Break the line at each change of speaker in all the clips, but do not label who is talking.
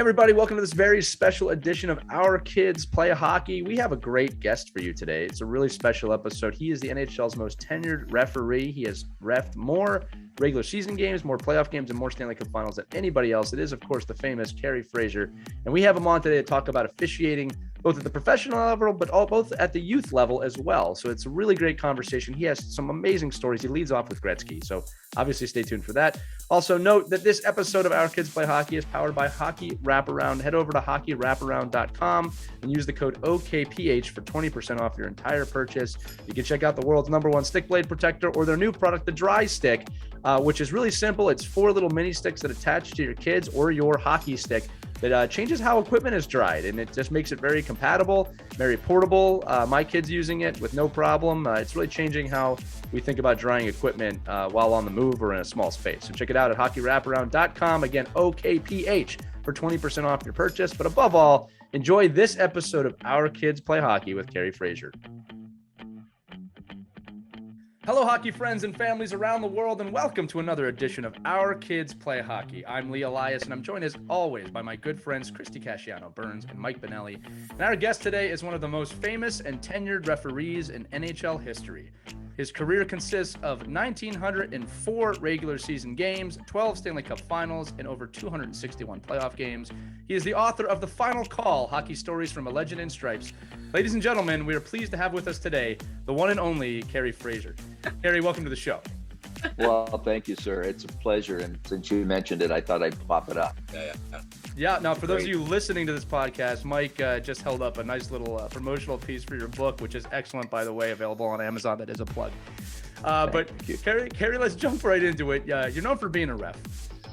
everybody. Welcome to this very special edition of Our Kids Play Hockey. We have a great guest for you today. It's a really special episode. He is the NHL's most tenured referee. He has reffed more regular season games, more playoff games, and more Stanley Cup finals than anybody else. It is, of course, the famous Kerry Fraser. And we have him on today to talk about officiating both at the professional level, but both at the youth level as well. So it's a really great conversation. He has some amazing stories. He leads off with Gretzky. So obviously stay tuned for that. Also note that this episode of Our Kids Play Hockey is powered by Hockey Wraparound. Head over to hockeywraparound.com and use the code OKPH for 20% off your entire purchase. You can check out the world's #1 stick blade protector or their new product, the Dry Stick, which is really simple. It's 4 little mini sticks that attach to your kids or your hockey stick that changes how equipment is dried, and it just makes it very compatible, very portable. My kid's using it with no problem. It's really changing how we think about drying equipment while on the move or in a small space. So check it out at hockeywraparound.com. Again, OKPH for 20% off your purchase. But above all, enjoy this episode of Our Kids Play Hockey with Kerry Fraser. Hello, hockey friends and families around the world, and welcome to another edition of Our Kids Play Hockey. I'm Lee Elias, and I'm joined as always by my good friends Christy Casciano Burns and Mike Benelli. And our guest today is one of the most famous and tenured referees in NHL history. His career consists of 1,904 regular season games, 12 Stanley Cup finals, and over 261 playoff games. He is the author of The Final Call, Hockey Stories from a Legend in Stripes. Ladies and gentlemen, we are pleased to have with us today the one and only Kerry Fraser. Kerry, welcome to the show.
Well, thank you, sir. It's a pleasure. And since you mentioned it, I thought I'd pop it up.
Yeah, now for those of you listening to this podcast, Mike just held up a nice little promotional piece for your book, which is excellent, by the way, available on Amazon. That is a plug. But Kerry, let's jump right into it. You're known for being a ref,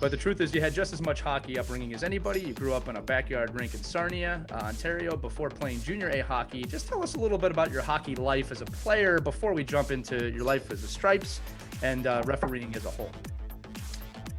but the truth is you had just as much hockey upbringing as anybody. You grew up in a backyard rink in Sarnia, Ontario, before playing junior A hockey. Just tell us a little bit about your hockey life as a player before we jump into your life as a Stripes and refereeing as a whole.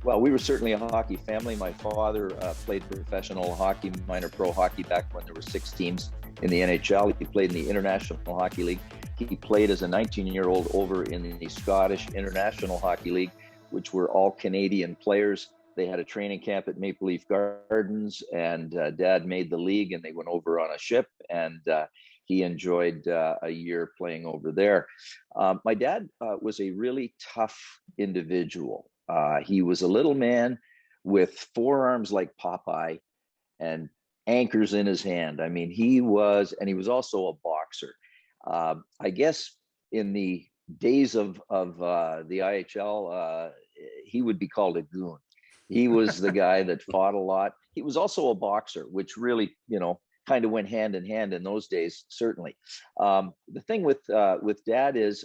Well, we were certainly a hockey family. My father played professional hockey, minor pro hockey back when there were 6 teams in the NHL. He played in the International Hockey League. He played as a 19-year-old over in the Scottish International Hockey League, which were all Canadian players. They had a training camp at Maple Leaf Gardens, and Dad made the league, and they went over on a ship, and he enjoyed a year playing over there. My dad was a really tough individual. He was a little man with forearms like Popeye and anchors in his hand. I mean, he was also a boxer. I guess in the days of the IHL, he would be called a goon. He was the guy that fought a lot. He was also a boxer, which really, kind of went hand in hand in those days, certainly. The thing with Dad is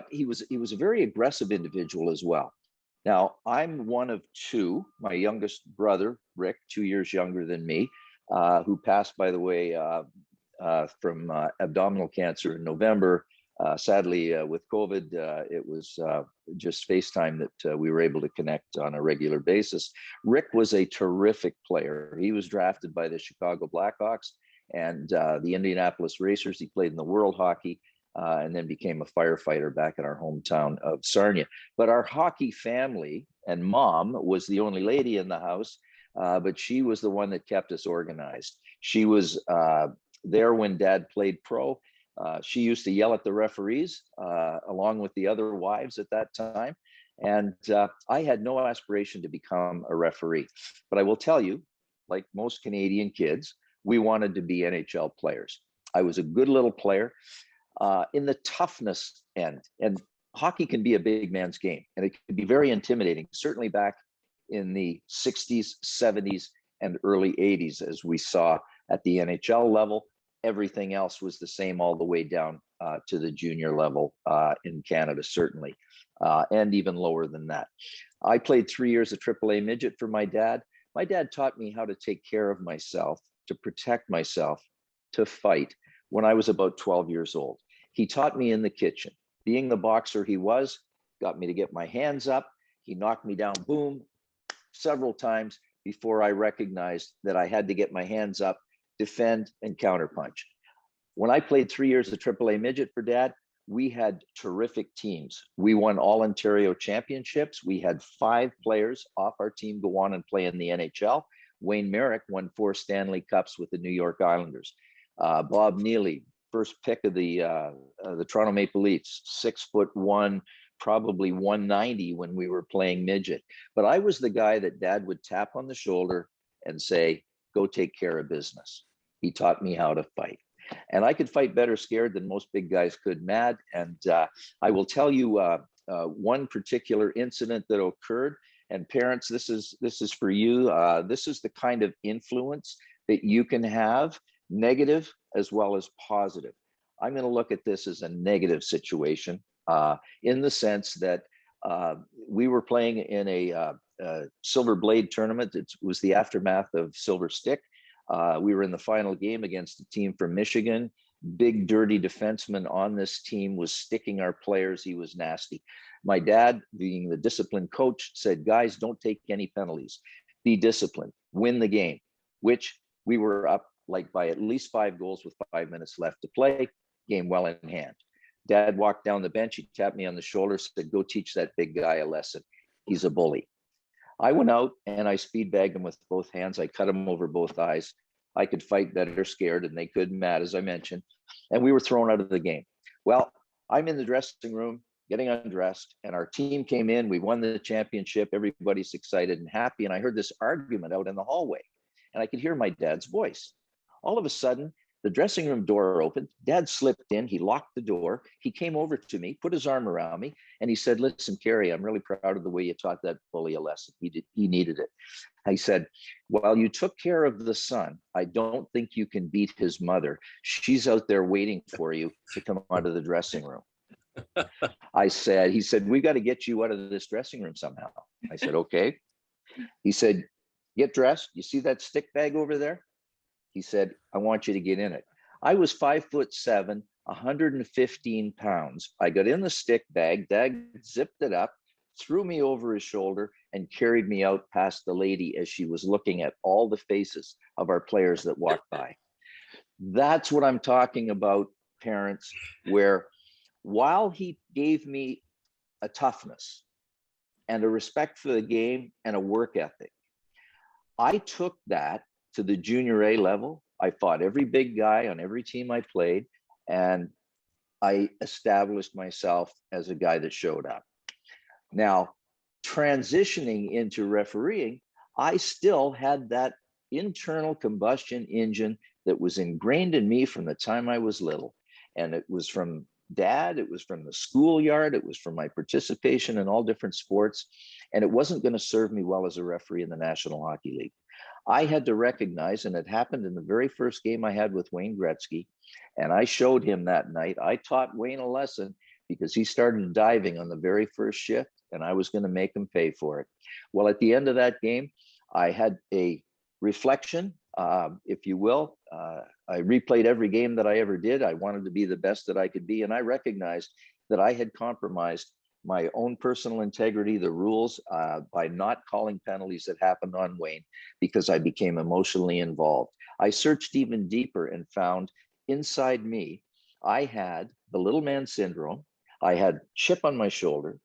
he was a very aggressive individual as well. Now, I'm one of 2. My youngest brother, Rick, 2 years younger than me, who passed, by the way, from abdominal cancer in November. Sadly, with COVID, it was just FaceTime that we were able to connect on a regular basis. Rick was a terrific player. He was drafted by the Chicago Blackhawks and the Indianapolis Racers. He played in the World Hockey and then became a firefighter back in our hometown of Sarnia. But our hockey family, and Mom was the only lady in the house, but she was the one that kept us organized. She was there when Dad played pro. She used to yell at the referees along with the other wives at that time. And I had no aspiration to become a referee. But I will tell you, like most Canadian kids, we wanted to be NHL players. I was a good little player in the toughness end. And hockey can be a big man's game, and it can be very intimidating, certainly back in the 60s, 70s, and early 80s, as we saw at the NHL level. Everything else was the same all the way down to the junior level in Canada, certainly, and even lower than that. I played 3 years of AAA midget for my dad. My dad taught me how to take care of myself, to protect myself, to fight when I was about 12 years old. He taught me in the kitchen. Being the boxer he was, got me to get my hands up. He knocked me down, boom, several times before I recognized that I had to get my hands up, defend, and counterpunch. When I played 3 years of AAA midget for Dad, we had terrific teams. We won all Ontario championships. We had 5 players off our team go on and play in the NHL. Wayne Merrick won 4 Stanley Cups with the New York Islanders. Bob Neely, first pick of the Toronto Maple Leafs, 6'1", probably 190 when we were playing midget. But I was the guy that Dad would tap on the shoulder and say, go take care of business. He taught me how to fight. And I could fight better scared than most big guys could mad. And I will tell you one particular incident that occurred. And parents, this is for you. This is the kind of influence that you can have, negative as well as positive. I'm going to look at this as a negative situation in the sense that we were playing in a Silver Blade tournament. It was the aftermath of Silver Stick. We were in the final game against a team from Michigan. Big dirty defenseman on this team was sticking our players. He was nasty. My dad, being the disciplined coach, said, guys, don't take any penalties. Be disciplined, win the game, which we were up like by at least 5 goals with 5 minutes left to play. Game well in hand. Dad walked down the bench. He tapped me on the shoulder, said, go teach that big guy a lesson. He's a bully. I went out and I speed bagged him with both hands. I cut him over both eyes. I could fight better scared and they couldn't, Matt, as I mentioned. And we were thrown out of the game. Well, I'm in the dressing room getting undressed and our team came in. We won the championship. Everybody's excited and happy. And I heard this argument out in the hallway and I could hear my dad's voice. All of a sudden, the dressing room door opened. Dad slipped in. He locked the door. He came over to me, put his arm around me, and he said, listen, Kerry, I'm really proud of the way you taught that bully a lesson. He needed it. I said, while you took care of the son, I don't think you can beat his mother. She's out there waiting for you to come out of the dressing room. He said, we got to get you out of this dressing room somehow. I said, okay. He said, get dressed. You see that stick bag over there? He said, I want you to get in it. I was 5'7", 115 pounds. I got in the stick bag. Dad zipped it up, threw me over his shoulder, and carried me out past the lady as she was looking at all the faces of our players that walked by. That's what I'm talking about, parents, where while he gave me a toughness and a respect for the game and a work ethic, I took that to the junior A level. I fought every big guy on every team I played, and I established myself as a guy that showed up. Now, transitioning into refereeing, I still had that internal combustion engine that was ingrained in me from the time I was little. And it was from Dad, it was from the schoolyard, it was from my participation in all different sports, and it wasn't going to serve me well as a referee in the National Hockey League. I had to recognize, and it happened in the very first game I had with Wayne Gretzky, and I showed him that night. I taught Wayne a lesson because he started diving on the very first shift, and I was going to make him pay for it. Well, at the end of that game, I had a reflection, if you will. I replayed every game that I ever did. I wanted to be the best that I could be, and I recognized that I had compromised my own personal integrity, the rules, by not calling penalties that happened on Wayne because I became emotionally involved. I searched even deeper and found inside me, I had the little man syndrome. I had chip on my shoulder,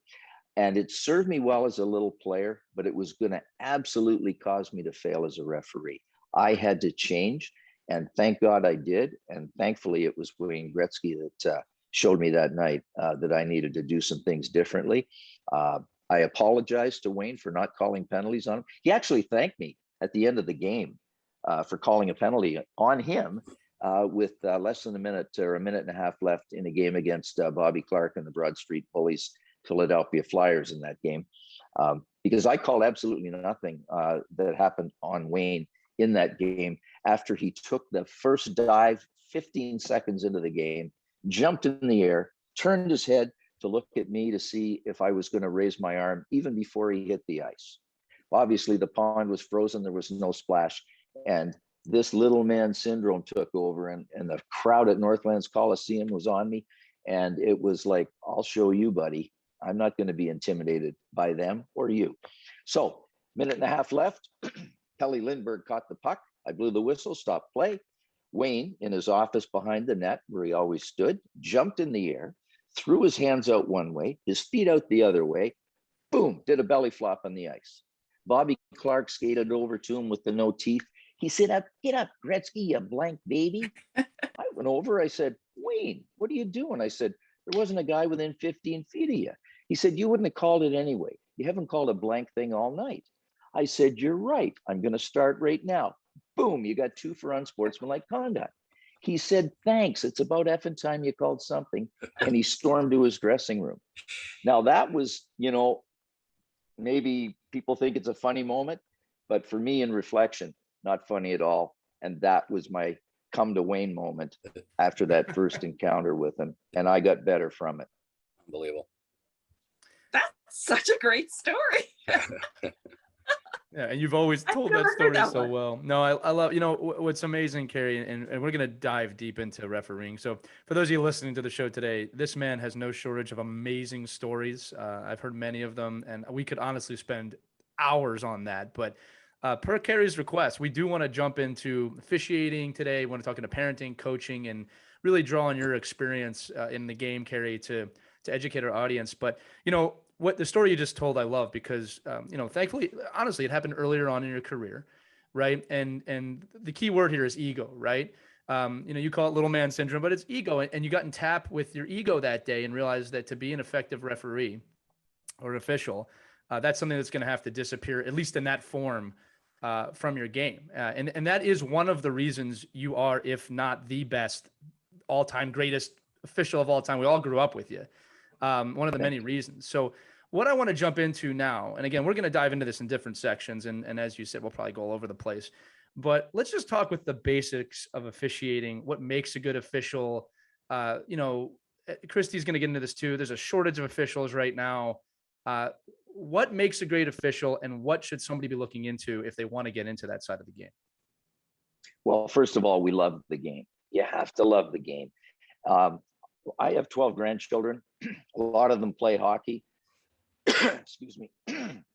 and it served me well as a little player, but it was going to absolutely cause me to fail as a referee. I had to change, and thank God I did. And thankfully, it was Wayne Gretzky that showed me that night that I needed to do some things differently. I apologized to Wayne for not calling penalties on him. He actually thanked me at the end of the game for calling a penalty on him with less than a minute or a minute and a half left in a game against Bobby Clark and the Broad Street Bullies, Philadelphia Flyers in that game. Because I called absolutely nothing that happened on Wayne in that game after he took the first dive 15 seconds into the game, jumped in the air, turned his head to look at me to see if I was going to raise my arm even before he hit the ice. Obviously, the pond was frozen. There was no splash. And this little man syndrome took over, and the crowd at Northlands Coliseum was on me. And it was like, I'll show you, buddy. I'm not going to be intimidated by them or you. So, minute and a half left. Kelly Lindbergh caught the puck. I blew the whistle, stopped play. Wayne, in his office behind the net, where he always stood, jumped in the air, threw his hands out one way, his feet out the other way, boom, did a belly flop on the ice. Bobby Clark skated over to him with the no teeth. He said, "Get up, Gretzky, you blank baby." I went over. I said, "Wayne, what are you doing?" I said, "There wasn't a guy within 15 feet of you." He said, "You wouldn't have called it anyway. You haven't called a blank thing all night." I said, "You're right. I'm going to start right now." Boom, you got 2 for unsportsmanlike conduct. He said, "Thanks. It's about effing time you called something." And he stormed to his dressing room. Now, that was, maybe people think it's a funny moment, but for me, in reflection, not funny at all. And that was my come to Wayne moment after that first encounter with him. And I got better from it.
Unbelievable.
That's such a great story.
Yeah, and you've always told that story so well. No, I love, what's amazing, Kerry, and we're going to dive deep into refereeing. So for those of you listening to the show today, this man has no shortage of amazing stories. I've heard many of them, and we could honestly spend hours on that. But per Kerry's request, we do want to jump into officiating today. We want to talk into parenting, coaching, and really draw on your experience in the game, Kerry, to educate our audience. But, what the story you just told, I love, because, thankfully, honestly, it happened earlier on in your career, right? And the key word here is ego, right? You call it little man syndrome, but it's ego. And you got in tap with your ego that day and realized that to be an effective referee or official, that's something that's going to have to disappear, at least in that form, from your game. And that is one of the reasons you are, if not the best, all-time greatest official of all time. We all grew up with you. One of the many reasons. So what I want to jump into now, and again, we're going to dive into this in different sections. And as you said, we'll probably go all over the place, but let's just talk with the basics of officiating, what makes a good official. Christy's going to get into this too. There's a shortage of officials right now. What makes a great official, and what should somebody be looking into if they want to get into that side of the game?
Well, first of all, we love the game. You have to love the game. I have 12 grandchildren. A lot of them play hockey. Excuse me.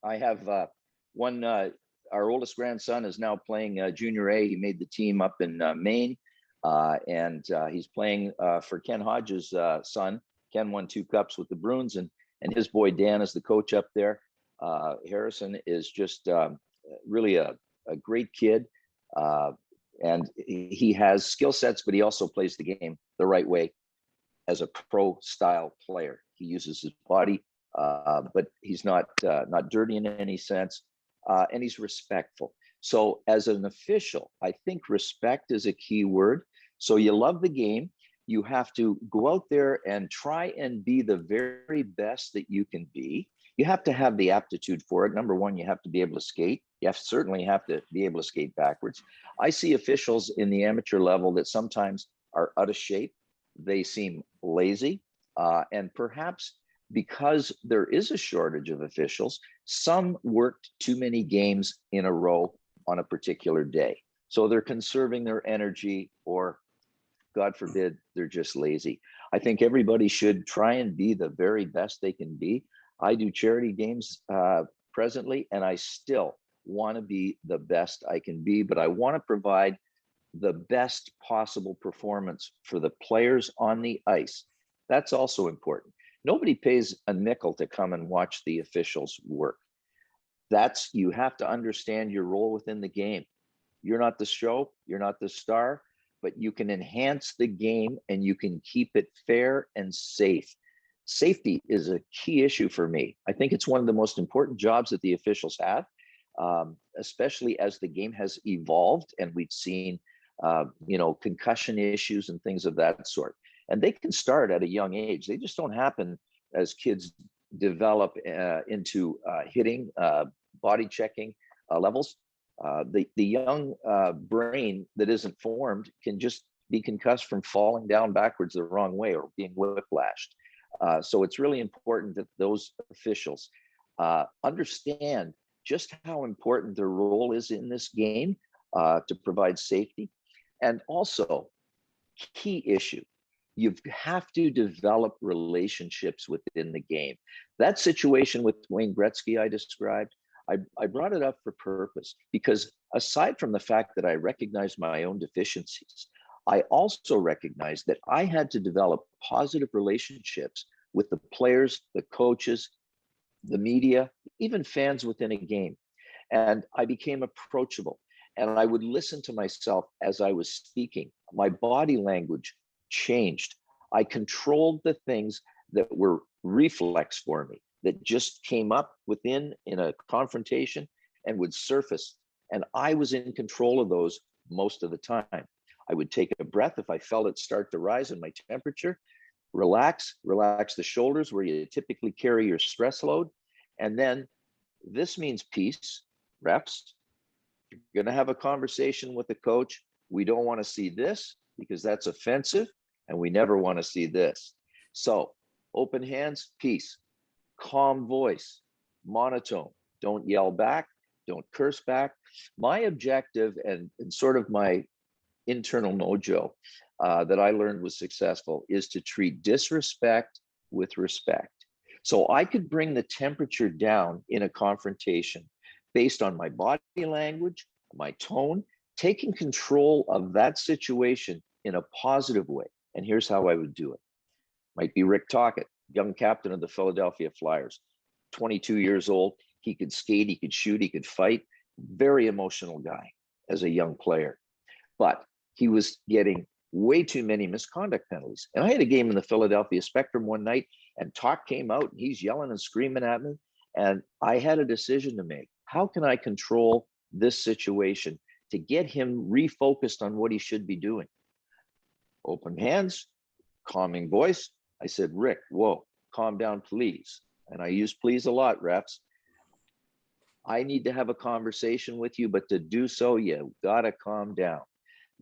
I have one, our oldest grandson is now playing junior A. He made the team up in Maine. And he's playing for Ken Hodges' son. Ken won 2 cups with the Bruins, and his boy Dan is the coach up there. Harrison is just really a great kid. And he has skill sets, but he also plays the game the right way as a pro style player. He uses his body, but he's not dirty in any sense, and he's respectful. So as an official, I think respect is a key word. So you love the game. You have to go out there and try and be the very best that you can be. You have to have the aptitude for it. Number one, you have to be able to skate. You certainly have to be able to skate backwards. I see officials in the amateur level that sometimes are out of shape. They seem lazy, and perhaps because there is a shortage of officials, some worked too many games in a row on a particular day. So they're conserving their energy, or God forbid, they're just lazy. I think everybody should try and be the very best they can be. I do charity games presently, and I still want to be the best I can be, but I want to provide the best possible performance for the players on the ice. That's also important. Nobody pays a nickel to come and watch the officials work. You have to understand your role within the game. You're not the show, you're not the star, but you can enhance the game and you can keep it fair and safe. Safety is a key issue for me. I think it's one of the most important jobs that the officials have, especially as the game has evolved and we've seen concussion issues and things of that sort. And they can start at a young age. They just don't happen as kids develop into hitting, body checking levels. The young brain that isn't formed can just be concussed from falling down backwards the wrong way or being whiplashed. So it's really important that those officials understand just how important their role is in this game to provide safety. And also, key issue, you have to develop relationships within the game. That situation with Wayne Gretzky I described, I brought it up for purpose because aside from the fact that I recognized my own deficiencies, I also recognized that I had to develop positive relationships with the players, the coaches, the media, even fans within a game. And I became approachable. And I would listen to myself as I was speaking. My body language changed. I controlled the things that were reflex for me, that just came up within in a confrontation and would surface. And I was in control of those most of the time. I would take a breath if I felt it start to rise in my temperature, relax the shoulders where you typically carry your stress load. And then this means peace, reps. You're going to have a conversation with the coach. We don't want to see this because that's offensive, and we never want to see this. So open hands, peace, calm voice, monotone. Don't yell back, don't curse back. My objective and sort of my internal mojo that I learned was successful is to treat disrespect with respect. So I could bring the temperature down in a confrontation based on my body language, my tone, taking control of that situation in a positive way. And here's how I would do it. Might be Rick Tocchet, young captain of the Philadelphia Flyers, 22 years old. He could skate, he could shoot, he could fight. Very emotional guy as a young player. But he was getting way too many misconduct penalties. And I had a game in the Philadelphia Spectrum one night, and Talk came out and he's yelling and screaming at me. And I had a decision to make. How can I control this situation to get him refocused on what he should be doing? Open hands, calming voice. I said, Rick, whoa, calm down, please. And I use please a lot, reps. I need to have a conversation with you, but to do so, you gotta calm down.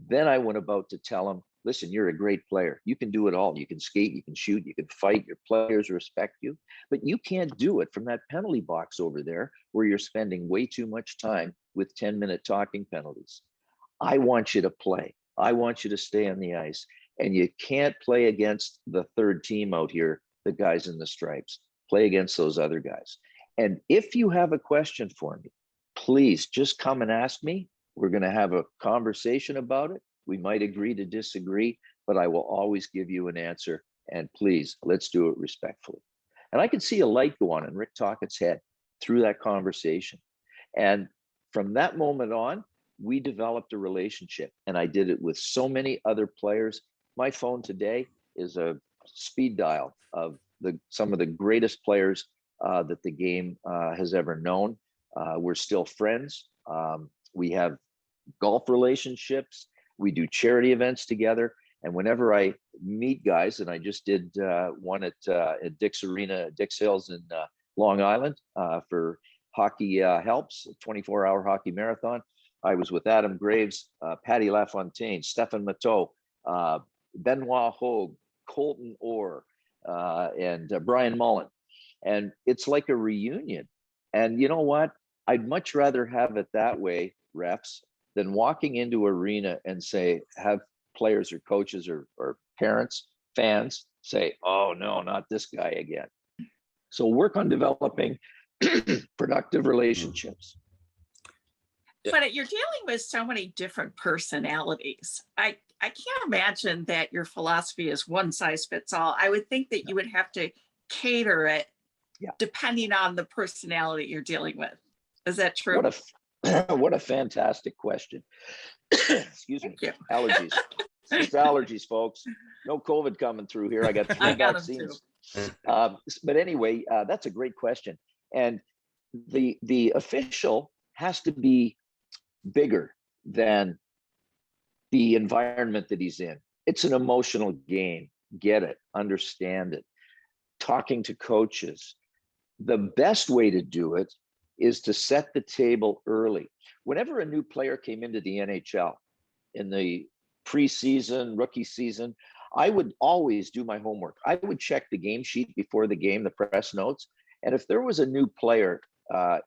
Then I went about to tell him, listen, you're a great player. You can do it all. You can skate, you can shoot, you can fight. Your players respect you, but you can't do it from that penalty box over there where you're spending way too much time with 10-minute talking penalties. I want you to play. I want you to stay on the ice. And you can't play against the third team out here, the guys in the stripes. Play against those other guys. And if you have a question for me, please just come and ask me. We're going to have a conversation about it. We might agree to disagree, but I will always give you an answer. And please, let's do it respectfully. And I could see a light go on in Rick Tocchet's head through that conversation. And from that moment on, we developed a relationship. And I did it with so many other players. My phone today is a speed dial of some of the greatest players that the game has ever known. We're still friends. We have golf relationships. We do charity events together. And whenever I meet guys, and I just did one at Dick's Arena, Dick's Hills in Long Island for Hockey Helps, a 24-hour hockey marathon. I was with Adam Graves, Patty LaFontaine, Stefan Matteau, Benoit Hogue, Colton Orr, and Brian Mullen. And it's like a reunion. And you know what? I'd much rather have it that way, reps, than walking into arena and have players or coaches or parents, fans say, oh no, not this guy again. So work on developing productive relationships.
But you're dealing with so many different personalities. I can't imagine that your philosophy is one size fits all. I would think that you would have to cater it depending on the personality you're dealing with. Is that true?
What a fantastic question. Excuse me. Allergies. It's allergies, folks. No COVID coming through here. I got 3 vaccines. But anyway, that's a great question. And the official has to be bigger than the environment that he's in. It's an emotional game. Get it, understand it. Talking to coaches. The best way to do it is to set the table early. Whenever a new player came into the NHL in the preseason, rookie season, I would always do my homework. I would check the game sheet before the game, the press notes. And if there was a new player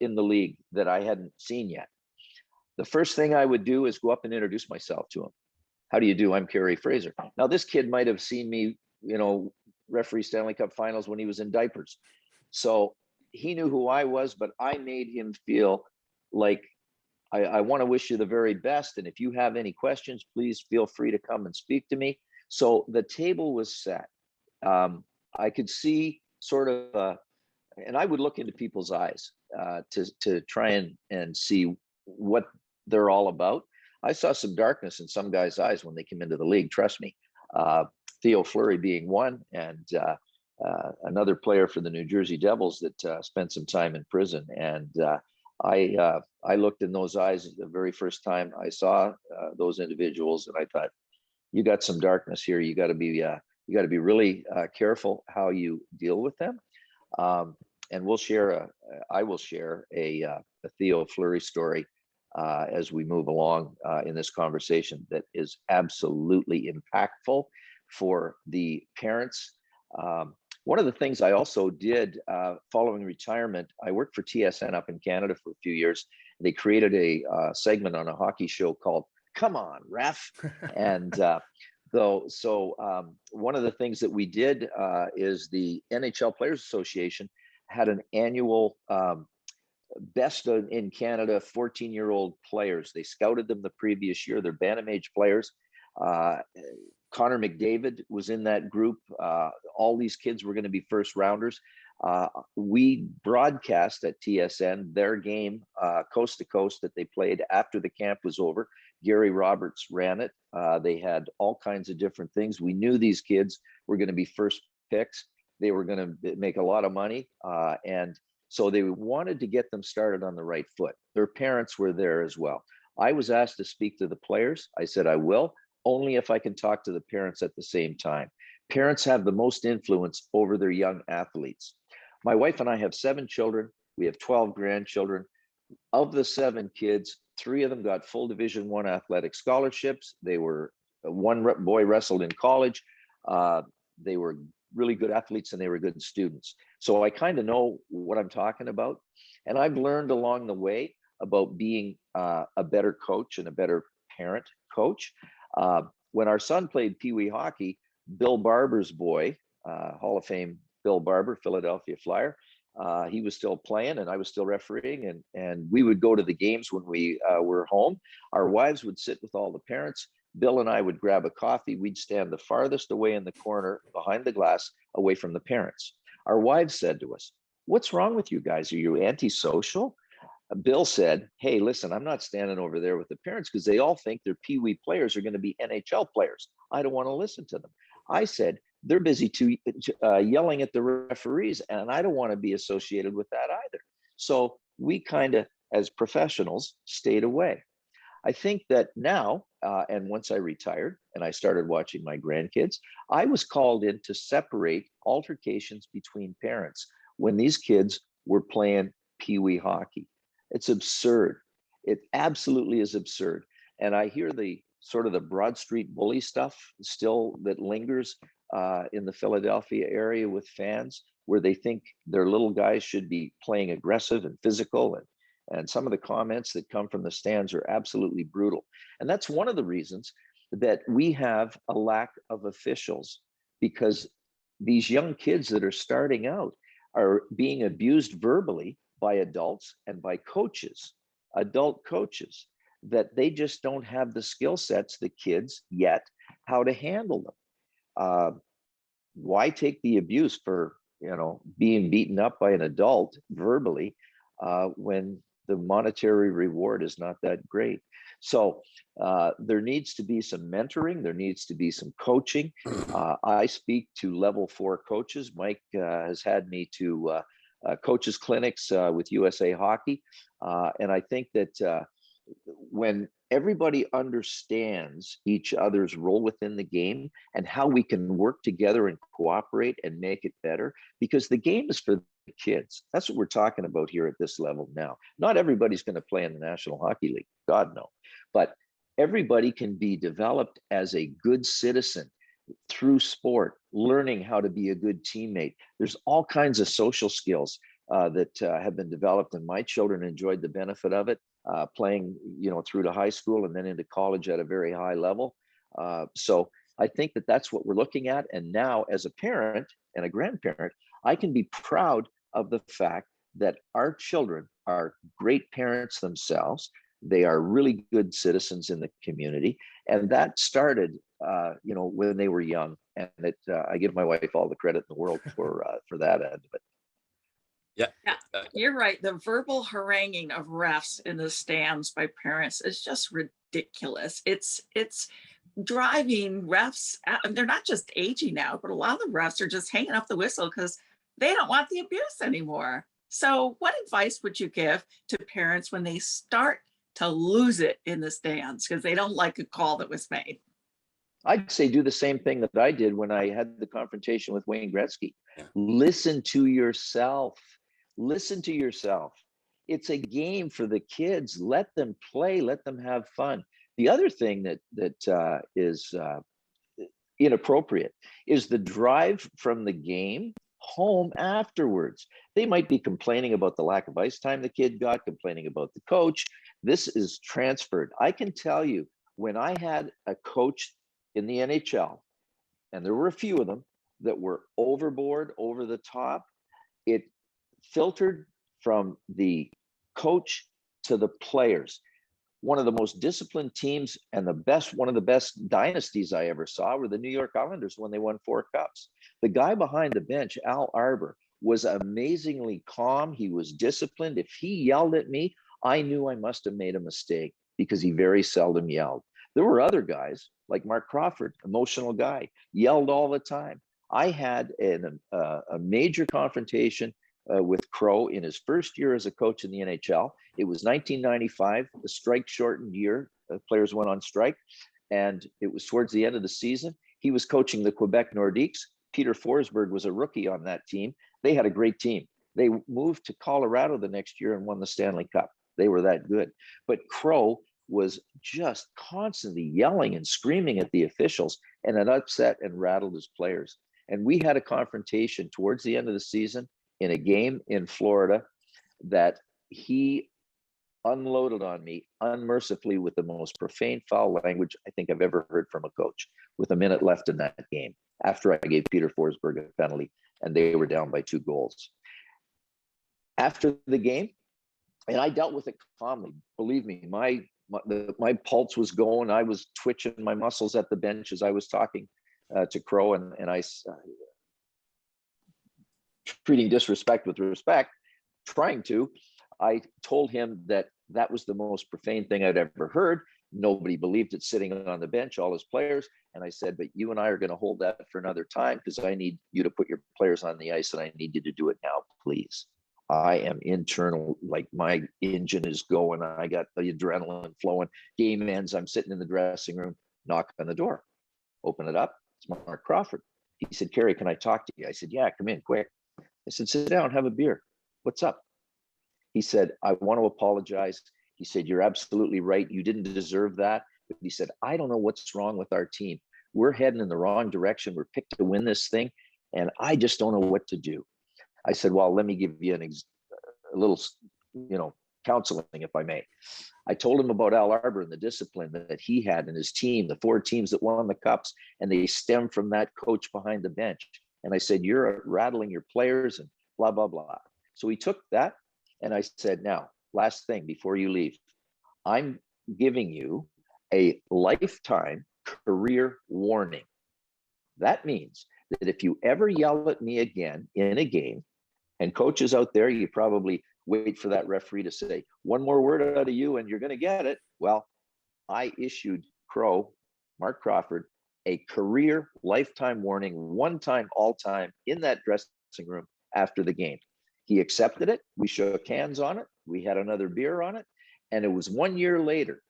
in the league that I hadn't seen yet, the first thing I would do is go up and introduce myself to him. How do you do? I'm Kerry Fraser. Now, this kid might have seen me, referee Stanley Cup finals when he was in diapers. So he knew who I was, but I made him feel like I want to wish you the very best. And if you have any questions, please feel free to come and speak to me. So the table was set. I could see sort of and I would look into people's eyes to try and see what they're all about. I saw some darkness in some guys' eyes when they came into the league. Trust me. Theo Fleury being one, and another player for the New Jersey Devils that spent some time in prison. And I looked in those eyes the very first time I saw those individuals, and I thought, you got some darkness here. You got to be really careful how you deal with them. And I will share a Theo Fleury story as we move along in this conversation that is absolutely impactful for the parents. One of the things I also did following retirement, I worked for TSN up in Canada for a few years. They created a segment on a hockey show called "Come On, Ref," and one of the things that we did is the NHL Players Association had an annual best in Canada 14-year-old players. They scouted them the previous year. They're bantam age players. Connor McDavid was in that group. All these kids were going to be first rounders. We broadcast at TSN their game coast to coast that they played after the camp was over. Gary Roberts ran it. They had all kinds of different things. We knew these kids were going to be first picks. They were going to make a lot of money. And so they wanted to get them started on the right foot. Their parents were there as well. I was asked to speak to the players. I said, I will, only if I can talk to the parents at the same time. Parents have the most influence over their young athletes. My wife and I have 7 children. We have 12 grandchildren. Of the 7 kids, 3 of them got full Division I athletic scholarships. One boy wrestled in college. They were really good athletes and they were good students. So I kind of know what I'm talking about. And I've learned along the way about being a better coach and a better parent coach. When our son played Pee Wee hockey, Bill Barber's boy, Hall of Fame Bill Barber, Philadelphia Flyer, he was still playing and I was still refereeing, and we would go to the games when we were home. Our wives would sit with all the parents. Bill and I would grab a coffee. We'd stand the farthest away in the corner behind the glass away from the parents. Our wives said to us, "What's wrong with you guys? Are you antisocial?" Bill said, "Hey, listen, I'm not standing over there with the parents because they all think their Pee Wee players are going to be NHL players. I don't want to listen to them." I said, "They're busy yelling at the referees, and I don't want to be associated with that either." So we kind of, as professionals, stayed away. I think that now, and once I retired and I started watching my grandkids, I was called in to separate altercations between parents when these kids were playing Pee Wee hockey. It's absurd. It absolutely is absurd. And I hear the sort of the Broad Street bully stuff still that lingers in the Philadelphia area with fans, where they think their little guys should be playing aggressive and physical, and some of the comments that come from the stands are absolutely brutal. And that's one of the reasons that we have a lack of officials, because these young kids that are starting out are being abused verbally by adults and by coaches, adult coaches, that they just don't have the skill sets, the kids yet, how to handle them. Why take the abuse for, being beaten up by an adult verbally when the monetary reward is not that great? So there needs to be some mentoring. There needs to be some coaching. I speak to level 4 coaches. Mike has had me to coaches clinics with USA Hockey. And I think that when everybody understands each other's role within the game and how we can work together and cooperate and make it better, because the game is for the kids. That's what we're talking about here at this level now. Not everybody's going to play in the National Hockey League, God no, but everybody can be developed as a good citizen through sport, learning how to be a good teammate. There's all kinds of social skills that have been developed, and my children enjoyed the benefit of it, playing, through to high school and then into college at a very high level. So I think that that's what we're looking at. And now, as a parent and a grandparent, I can be proud of the fact that our children are great parents themselves. They are really good citizens in the community. And that started, when they were young. And I give my wife all the credit in the world for that end of it.
Yeah.
Yeah, you're right. The verbal haranguing of refs in the stands by parents is just ridiculous. It's driving refs out. And they're not just aging out, but a lot of the refs are just hanging up the whistle because they don't want the abuse anymore. So what advice would you give to parents when they start to lose it in the stands because they don't like a call that was made?
I'd say do the same thing that I did when I had the confrontation with Wayne Gretzky.
Yeah.
Listen to yourself. Listen to yourself. It's a game for the kids. Let them play. Let them have fun. The other thing that is inappropriate is the drive from the game home afterwards. They might be complaining about the lack of ice time the kid got, complaining about the coach. This is transferred. I can tell you, when I had a coach in the NHL, and there were a few of them that were overboard, over the top, it filtered from the coach to the players. One of the most disciplined teams and one of the best dynasties I ever saw were the New York Islanders when they won 4 cups. The guy behind the bench, Al Arbor, was amazingly calm. He was disciplined. If he yelled at me, I knew I must have made a mistake because he very seldom yelled. There were other guys like Mark Crawford, emotional guy, yelled all the time. I had a major confrontation with Crow in his first year as a coach in the NHL. It was 1995, the strike-shortened year. Players went on strike, and it was towards the end of the season. He was coaching the Quebec Nordiques. Peter Forsberg was a rookie on that team. They had a great team. They moved to Colorado the next year and won the Stanley Cup. They were that good. But Crow was just constantly yelling and screaming at the officials, and it upset and rattled his players. And we had a confrontation towards the end of the season in a game in Florida that he unloaded on me unmercifully with the most profane, foul language I think I've ever heard from a coach, with a minute left in that game, after I gave Peter Forsberg a penalty and they were down by 2 goals. After the game, and I dealt with it calmly. Believe me, my pulse was going. I was twitching my muscles at the bench as I was talking to Crow, and I treating disrespect with respect, trying to. I told him that that was the most profane thing I'd ever heard. Nobody believed it sitting on the bench, all his players. And I said, but you and I are going to hold that for another time because I need you to put your players on the ice and I need you to do it now, please. I am internal, like my engine is going. I got the adrenaline flowing. Game ends. I'm sitting in the dressing room, knock on the door, open it up. It's Mark Crawford. He said, Kerry, can I talk to you? I said, yeah, come in quick. I said, sit down, have a beer. What's up? He said, I want to apologize. He said, you're absolutely right. You didn't deserve that. But he said, I don't know what's wrong with our team. We're heading in the wrong direction. We're picked to win this thing. And I just don't know what to do. I said, well, let me give you a little, counseling, if I may. I told him about Al Arbor and the discipline that he had in his team, the 4 teams that won the cups, and they stem from that coach behind the bench. And I said, you're rattling your players and blah, blah, blah. So he took that and I said, now, last thing before you leave, I'm giving you a lifetime career warning. That means that if you ever yell at me again in a game, and coaches out there, you probably wait for that referee to say one more word out of you and you're going to get it. Well, I issued Mark Crawford, a career lifetime warning, one time, all time, in that dressing room after the game. He accepted it. We shook hands on it. We had another beer on it. And it was 1 year later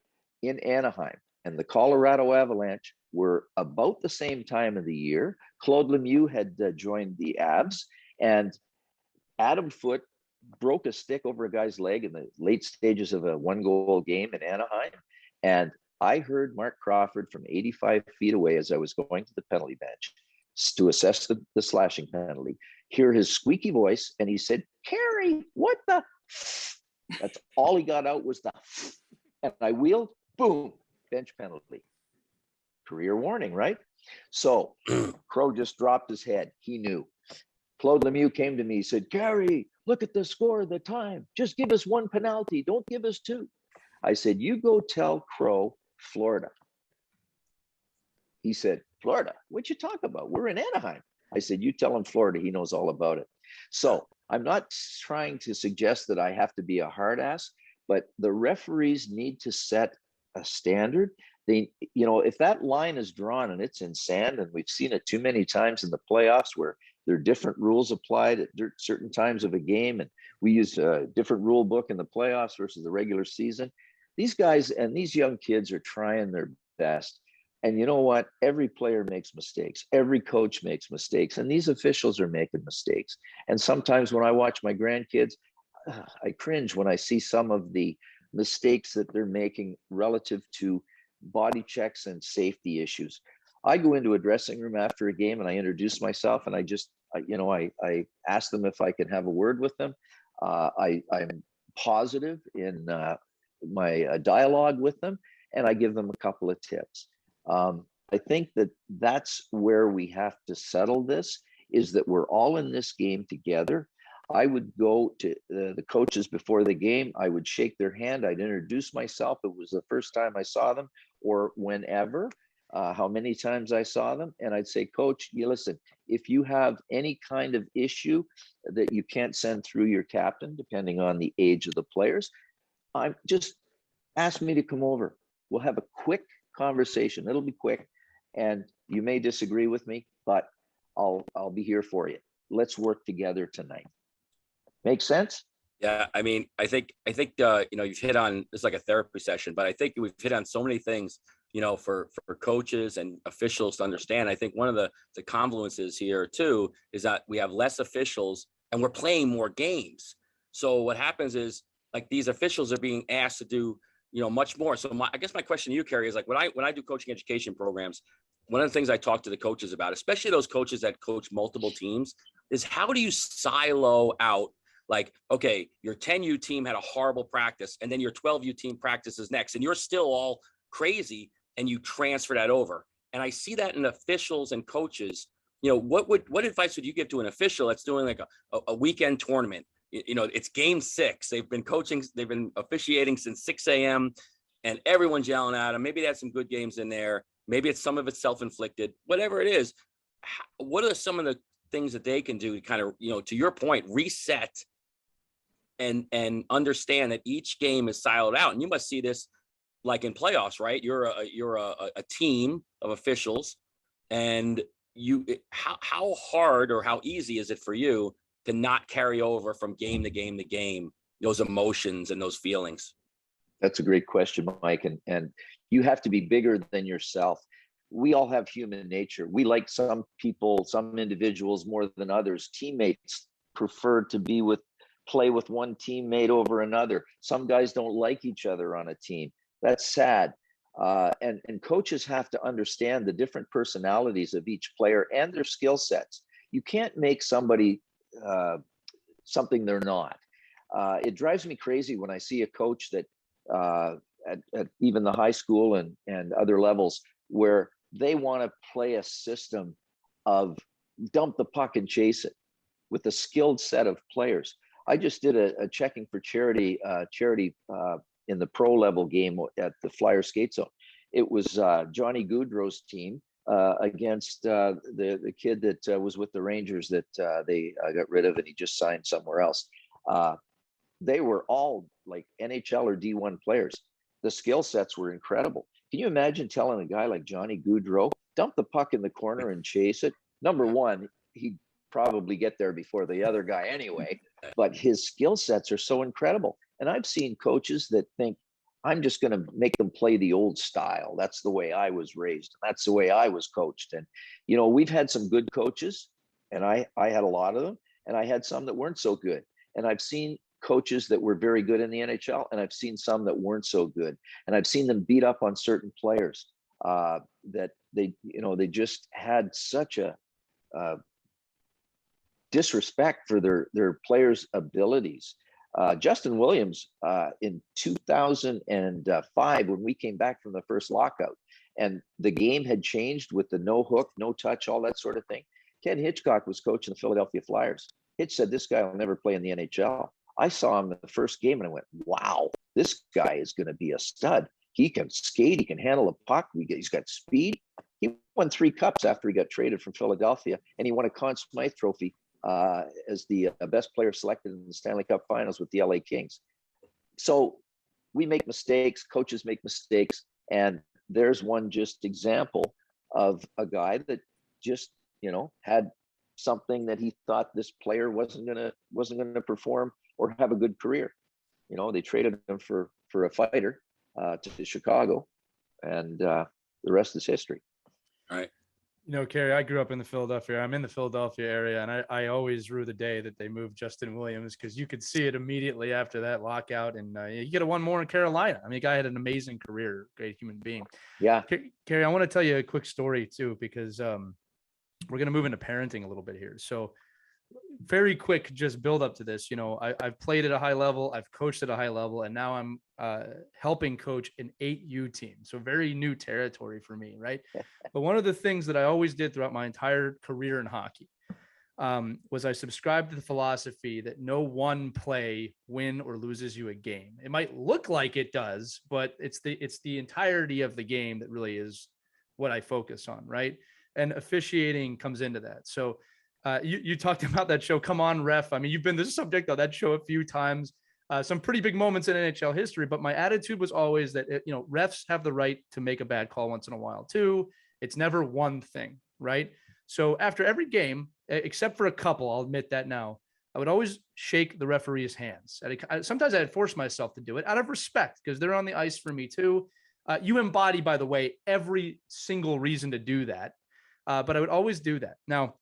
in Anaheim, and the Colorado Avalanche were about the same time of the year. Claude Lemieux had joined the Avs, and Adam Foote broke a stick over a guy's leg in the late stages of a 1-goal game in Anaheim. And I heard Mark Crawford from 85 feet away as I was going to the penalty bench to assess the slashing penalty, hear his squeaky voice. And he said, Kerry, what the? That's all he got out was the. And I wheeled, boom, bench penalty. Career warning, right? So Crow just dropped his head. He knew. Claude Lemieux came to me, said, Kerry, look at the score, the time. Just give us 1 penalty. Don't give us 2. I said, you go tell Crow, Florida. He said, Florida? What'd you talk about? We're in Anaheim. I said, you tell him Florida. He knows all about it. So I'm not trying to suggest that I have to be a hard ass, but the referees need to set a standard. They, if that line is drawn and it's in sand, and we've seen it too many times in the playoffs where there are different rules applied at certain times of a game, and we use a different rule book in the playoffs versus the regular season. These guys and these young kids are trying their best. And you know what? Every player makes mistakes. Every coach makes mistakes. And these officials are making mistakes. And sometimes when I watch my grandkids, I cringe when I see some of the mistakes that they're making relative to body checks and safety issues. I go into a dressing room after a game and I introduce myself, and I ask them if I can have a word with them. I'm positive in my dialogue with them, and I give them a couple of tips. I think that that's where we have to settle this, is that we're all in this game together. I would go to the coaches before the game. I would shake their hand. I'd introduce myself. It was the first time I saw them or whenever, how many times I saw them. And I'd say, Coach, you listen, if you have any kind of issue that you can't send through your captain, depending on the age of the players, I'm just ask me to come over. We'll have a quick conversation. It'll be quick, and you may disagree with me, but I'll be here for you. Let's work together tonight. Make sense?
Yeah, I mean, I think you've hit on, it's like a therapy session, but I think we've hit on so many things, for coaches and officials to understand. I think one of the confluences here too is that we have less officials and we're playing more games. So what happens is, like, these officials are being asked to do much more. So I guess my question to you, Kerry, is like, when I do coaching education programs, one of the things I talk to the coaches about, especially those coaches that coach multiple teams, is how do you silo out, like, okay, your 10U team had a horrible practice and then your 12U team practices next, and you're still all crazy and you transfer that over. And I see that in officials and coaches. What advice would you give to an official that's doing like a weekend tournament? It's game 6. They've been officiating since 6 a.m. and everyone's yelling at them. Maybe they had some good games in there. Maybe some of it's self-inflicted, whatever it is. What are some of the things that they can do to kind of, to your point, reset and understand that each game is siloed out? And you must see this like in playoffs, right? You're a team of officials, and how hard or how easy is it for you to not carry over from game to game to game those emotions and those feelings?
That's a great question, Mike. And you have to be bigger than yourself. We all have human nature. We like some people, some individuals more than others. Teammates prefer to play with one teammate over another. Some guys don't like each other on a team. That's sad. And coaches have to understand the different personalities of each player and their skill sets. You can't make somebody something they're not. It drives me crazy when I see a coach that at even the high school and other levels where they want to play a system of dump the puck and chase it with a skilled set of players. I just did a checking for charity in the pro level game at the Flyer skate zone. It was Johnny Goudreau's team against the kid that was with the Rangers that they got rid of, and he just signed somewhere else. They were all like NHL or D1 players. The skill sets were incredible. Can you imagine telling a guy like Johnny Goudreau, dump the puck in the corner and chase it? Number one, he'd probably get there before the other guy anyway, but his skill sets are so incredible. And I've seen coaches that think, I'm just going to make them play the old style. That's the way I was raised. That's the way I was coached. And, we've had some good coaches, and I had a lot of them, and I had some that weren't so good. And I've seen coaches that were very good in the NHL, and I've seen some that weren't so good. And I've seen them beat up on certain players that they just had such a disrespect for their players' abilities. Justin Williams in 2005, when we came back from the first lockout and the game had changed with the no hook, no touch, all that sort of thing. Ken Hitchcock was coaching the Philadelphia Flyers. Hitch said, this guy will never play in the NHL. I saw him in the first game and I went, wow, this guy is going to be a stud. He can skate. He can handle a puck. He's got speed. He won 3 cups after he got traded from Philadelphia, and he won a Conn Smythe Trophy as the best player selected in the Stanley Cup Finals with the LA Kings. So we make mistakes, coaches make mistakes, and there's one just example of a guy that just, had something that he thought this player wasn't gonna perform or have a good career. They traded him for a fighter to Chicago, and the rest is history.
All right.
Kerry, I grew up in the Philadelphia. I'm in the Philadelphia area, and I always rue the day that they moved Justin Williams, because you could see it immediately after that lockout. And you get a one more in Carolina. I mean, the guy had an amazing career, great human being.
Yeah.
Kerry, I want to tell you a quick story too, because we're going to move into parenting a little bit here. So very quick, just build up to this. I've played at a high level, I've coached at a high level, and now I'm helping coach an 8U team. So very new territory for me, right? But one of the things that I always did throughout my entire career in hockey was I subscribed to the philosophy that no one play win or loses you a game. It might look like it does, but it's the entirety of the game that really is what I focus on, right? And officiating comes into that. So you talked about that show, Come On Ref. I mean, you've been the subject of that show a few times, some pretty big moments in NHL history, but my attitude was always that, refs have the right to make a bad call once in a while too. It's never one thing, right? So after every game, except for a couple, I'll admit that now, I would always shake the referee's hands. Sometimes I'd force myself to do it out of respect, because they're on the ice for me too. You embody, by the way, every single reason to do that. But I would always do that. Now,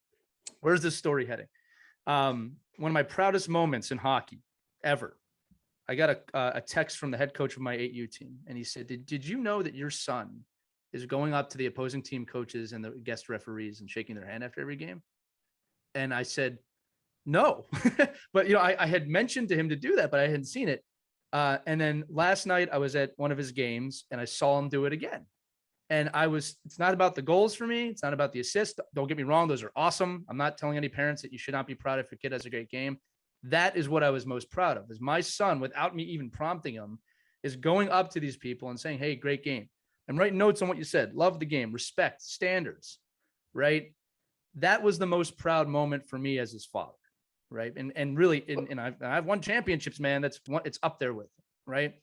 where's this story heading? One of my proudest moments in hockey ever. I got a text from the head coach of my 8U team, and he said, did you know that your son is going up to the opposing team coaches and the guest referees and shaking their hand after every game? And I said, no. But, I had mentioned to him to do that, but I hadn't seen it. And then last night I was at one of his games and I saw him do it again. And it's not about the goals for me. It's not about the assists. Don't get me wrong. Those are awesome. I'm not telling any parents that you should not be proud if your kid has a great game. That is what I was most proud of, is my son, without me even prompting him, is going up to these people and saying, hey, great game. I'm writing notes on what you said. Love the game, respect, standards, right? That was the most proud moment for me as his father, right? And really, and I've won championships, man. It's up there with, right?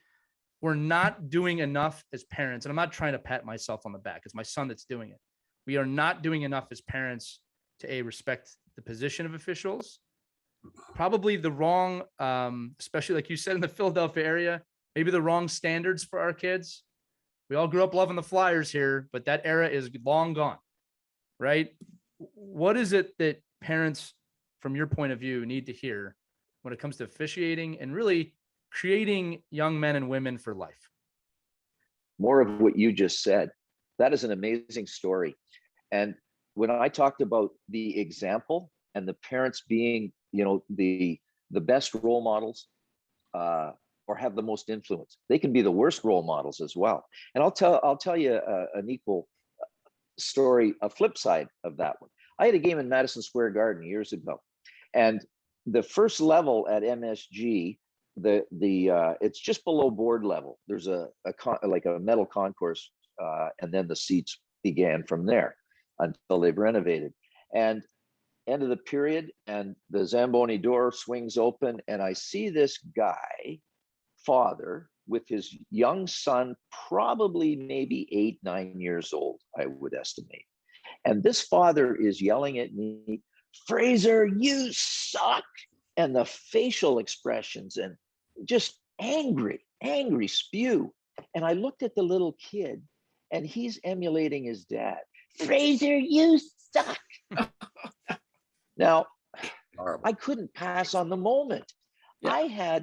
We're not doing enough as parents, and I'm not trying to pat myself on the back. It's my son that's doing it. We are not doing enough as parents to respect the position of officials. Probably the wrong, especially like you said in the Philadelphia area, maybe the wrong standards for our kids. We all grew up loving the Flyers here, but that era is long gone, right? What is it that parents, from your point of view, need to hear when it comes to officiating and really creating young men and women for life?
More of what you just said. That is an amazing story. And when I talked about the example and the parents being, the best role models, or have the most influence, they can be the worst role models as well. And I'll tell you an equal story, a flip side of that one. I had a game in Madison Square Garden years ago, and the first level at MSG, it's just below board level. There's a metal concourse, and then the seats began from there until they've renovated. And end of the period, and the Zamboni door swings open, and I see this guy, father, with his young son, probably maybe 8-9 years old, I would estimate. And this father is yelling at me, Fraser, you suck. And the facial expressions and just angry spew. And I looked at the little kid, and he's emulating his dad. Fraser, you suck. Now, I couldn't pass on the moment. Yeah.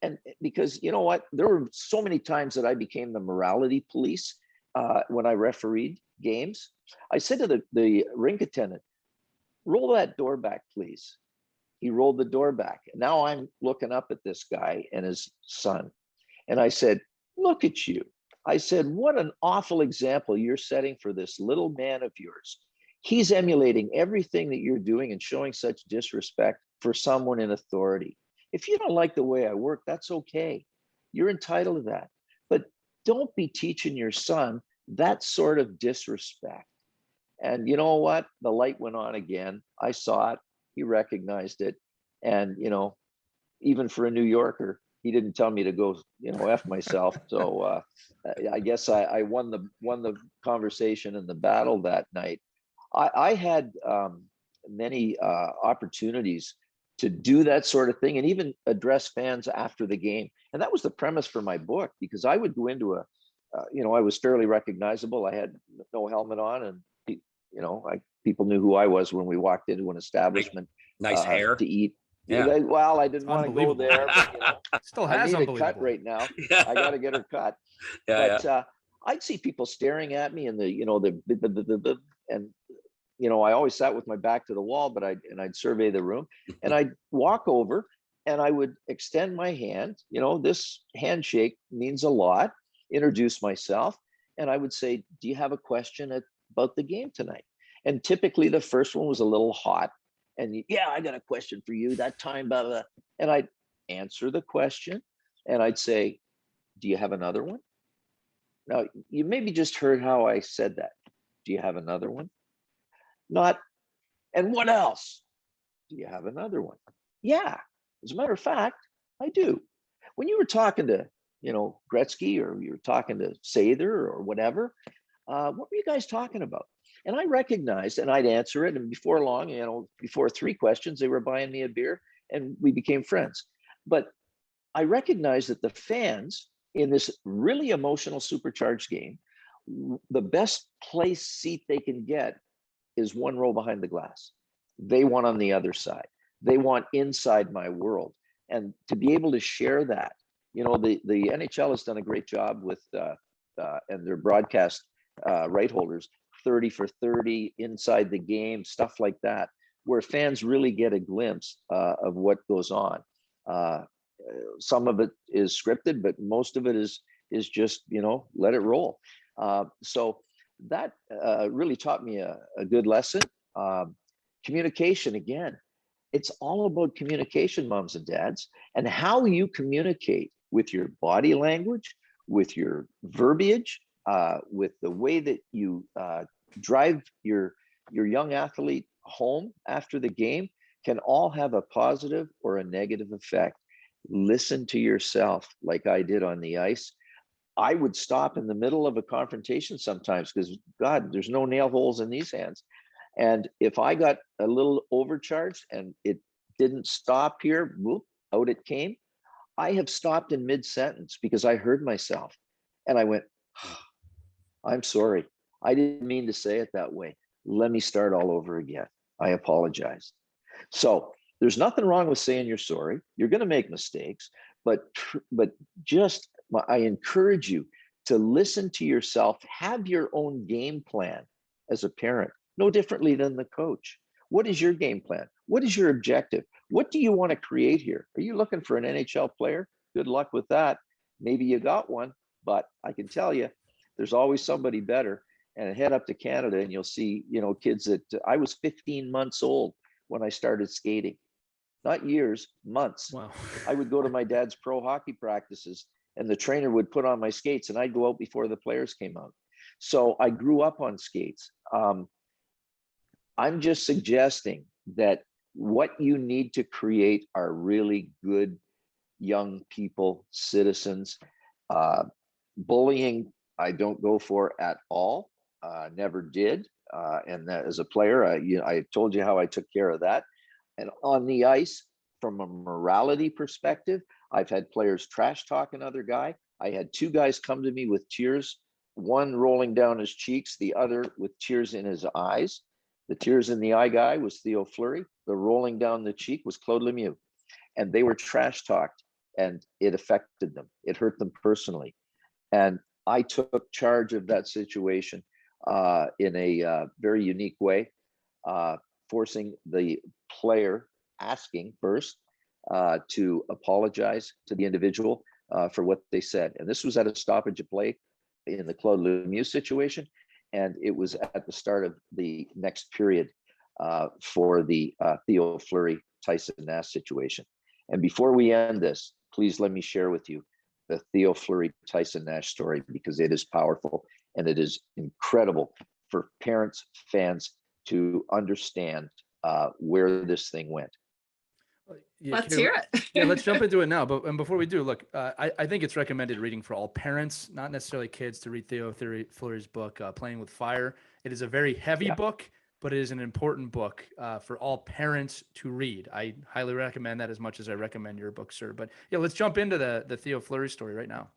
And because you know what, there were so many times that I became the morality police when I refereed games. I said to the rink attendant, roll that door back, please. He rolled the door back. Now I'm looking up at this guy and his son. And I said, look at you. I said, what an awful example you're setting for this little man of yours. He's emulating everything that you're doing and showing such disrespect for someone in authority. If you don't like the way I work, that's okay. You're entitled to that. But don't be teaching your son that sort of disrespect. And you know what? The light went on again. I saw it. He recognized it. And, even for a New Yorker, he didn't tell me to go, F myself. So I guess I won the conversation and the battle that night. I had many opportunities to do that sort of thing and even address fans after the game. And that was the premise for my book, because I would go into I was fairly recognizable. I had no helmet on, and people knew who I was when we walked into an establishment.
Nice hair
to eat.
Yeah.
Well, I didn't want to go there, but
Still
I
has
need a cut right now. I got to get her cut. But I'd see people staring at me, and and I always sat with my back to the wall, but I'd survey the room, and I'd walk over and I would extend my hand. This handshake means a lot. Introduce myself, and I would say, "Do you have a question about the game tonight?" And typically the first one was a little hot, and I got a question for you. That time, blah, blah. And I'd answer the question, and I'd say, "Do you have another one?" Now, you maybe just heard how I said that. Do you have another one? Not, and what else? Do you have another one? Yeah. As a matter of fact, I do. When you were talking to, Gretzky, or you were talking to Sather or whatever, what were you guys talking about? And I recognized, and I'd answer it. And before long, before 3 questions, they were buying me a beer, and we became friends. But I recognized that the fans in this really emotional supercharged game, the best place seat they can get is 1 row behind the glass. They want on the other side. They want inside my world. And to be able to share that, the NHL has done a great job with, and their broadcast right holders, 30 for 30, inside the game, stuff like that, where fans really get a glimpse of what goes on. Some of it is scripted, but most of it is just, let it roll. So that really taught me a good lesson. Communication, again, it's all about communication, moms and dads, and how you communicate with your body language, with your verbiage, with the way that you drive your young athlete home after the game, can all have a positive or a negative effect. Listen to yourself, like I did on the ice. I would stop in the middle of a confrontation sometimes, because God, there's no nail holes in these hands. And if I got a little overcharged and it didn't stop here, whoop, out it came. I have stopped in mid-sentence because I heard myself, and I went, "I'm sorry. I didn't mean to say it that way. Let me start all over again. I apologize." So there's nothing wrong with saying you're sorry. You're going to make mistakes, but just, I encourage you to listen to yourself, have your own game plan as a parent, no differently than the coach. What is your game plan? What is your objective? What do you want to create here? Are you looking for an NHL player? Good luck with that. Maybe you got one, but I can tell you, there's always somebody better. And head up to Canada and you'll see, kids that I was 15 months old when I started skating. Not years, months.
Wow.
I would go to my dad's pro hockey practices, and the trainer would put on my skates, and I'd go out before the players came out. So I grew up on skates. I'm just suggesting that what you need to create are really good young people, citizens. Bullying, I don't go for at all. Never did. And that, as a player, I told you how I took care of that. And on the ice, from a morality perspective, I've had players trash talk another guy. I had 2 guys come to me with tears, one rolling down his cheeks, the other with tears in his eyes. The tears in the eye guy was Theo Fleury. The rolling down the cheek was Claude Lemieux. And they were trash talked, and it affected them. It hurt them personally. And I took charge of that situation in a very unique way, forcing the player, asking first to apologize to the individual for what they said. And this was at a stoppage of play in the Claude Lemieux situation. And it was at the start of the next period for the Theo Fleury, Tyson Nash situation. And before we end this, please let me share with you the Theo Fleury, Tyson Nash story, because it is powerful and it is incredible for parents, fans to understand where this thing went.
Yeah,
Let's hear it.
Yeah, let's jump into it now. But before we do, look, I think it's recommended reading for all parents, not necessarily kids, to read Theo Fleury's book, Playing with Fire. It is a very heavy book, but it is an important book for all parents to read. I highly recommend that as much as I recommend your book, sir. But yeah, let's jump into the Theo Fleury story right now.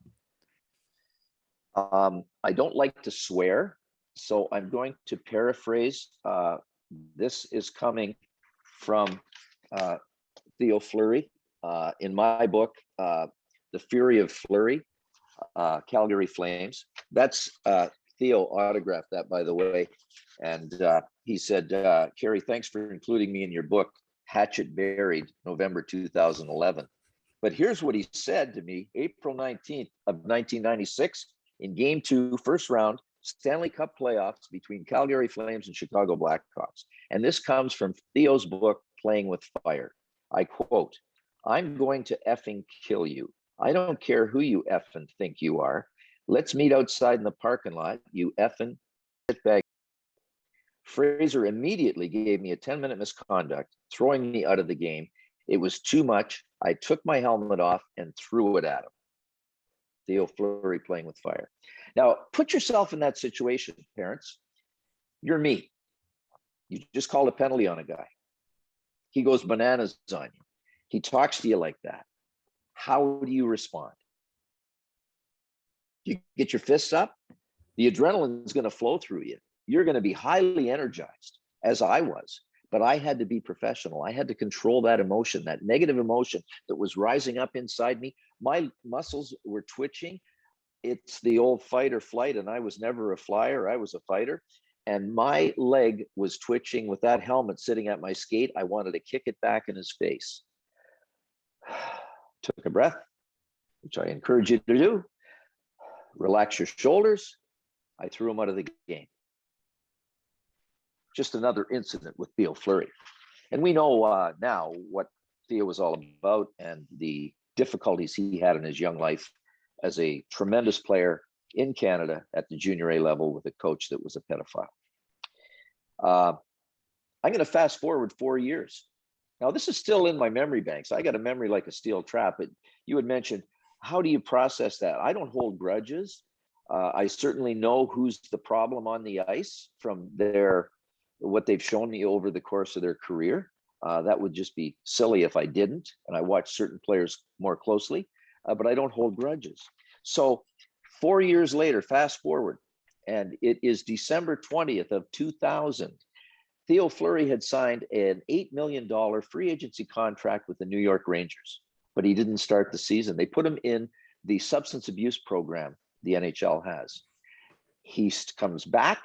I don't like to swear, so I'm going to paraphrase. This is coming from Theo Fleury in my book, The Fury of Fleury, Calgary Flames. That's Theo autographed that, by the way. And he said, Kerry, thanks for including me in your book, Hatchet Buried, November 2011. But here's what he said to me, April 19th of 1996, in Game 2, first round, Stanley Cup playoffs between Calgary Flames and Chicago Blackhawks. And this comes from Theo's book, Playing with Fire. I quote, "I'm going to effing kill you. I don't care who you effing think you are. Let's meet outside in the parking lot, you effing shitbag." Fraser immediately gave me a 10-minute misconduct, throwing me out of the game. It was too much. I took my helmet off and threw it at him. Theo Fleury, Playing with Fire. Now, put yourself in that situation, parents. You're me. You just called a penalty on a guy. He goes bananas on you. He talks to you like that. How do you respond? You get your fists up. The adrenaline is going to flow through you. You're going to be highly energized, as I was. But I had to be professional. I had to control that emotion, that negative emotion that was rising up inside me. My muscles were twitching. It's the old fight or flight, and I was never a flyer. I was a fighter. And my leg was twitching with that helmet sitting at my skate. I wanted to kick it back in his face. Took a breath, which I encourage you to do. Relax your shoulders. I threw him out of the game. Just another incident with Theo Fleury. And we know now what Theo was all about and the difficulties he had in his young life as a tremendous player in Canada at the junior A level with a coach that was a pedophile. I'm going to fast forward 4 years. Now, this is still in my memory banks. I got a memory like a steel trap. But you had mentioned, how do you process that? I don't hold grudges. I certainly know who's the problem on the ice from what they've shown me over the course of their career. That would just be silly if I didn't. And I watch certain players more closely, but I don't hold grudges. So 4 years later, fast forward, and it is December 20th of 2000. Theo Fleury had signed an $8 million free agency contract with the New York Rangers, but he didn't start the season. They put him in the substance abuse program the NHL has. He comes back.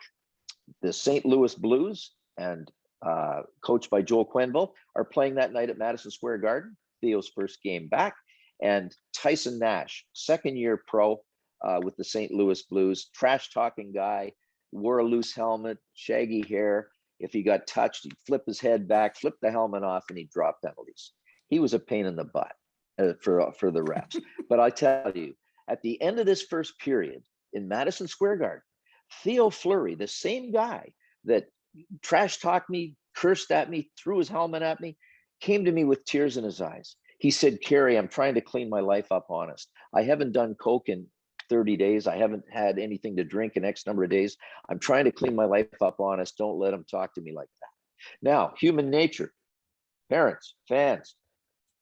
The St. Louis Blues and coached by Joel Quenneville are playing that night at Madison Square Garden, Theo's first game back. And Tyson Nash, second-year pro with the St. Louis Blues, trash-talking guy, wore a loose helmet, shaggy hair. If he got touched, he'd flip his head back, flip the helmet off, and he'd drop penalties. He was a pain in the butt for the refs. But I tell you, at the end of this first period in Madison Square Garden, Theo Fleury, the same guy that trash talked me, cursed at me, threw his helmet at me, came to me with tears in his eyes. He said, "Kerry, I'm trying to clean my life up honest. I haven't done coke in 30 days. I haven't had anything to drink in X number of days. I'm trying to clean my life up honest. Don't let him talk to me like that." Now, human nature, parents, fans,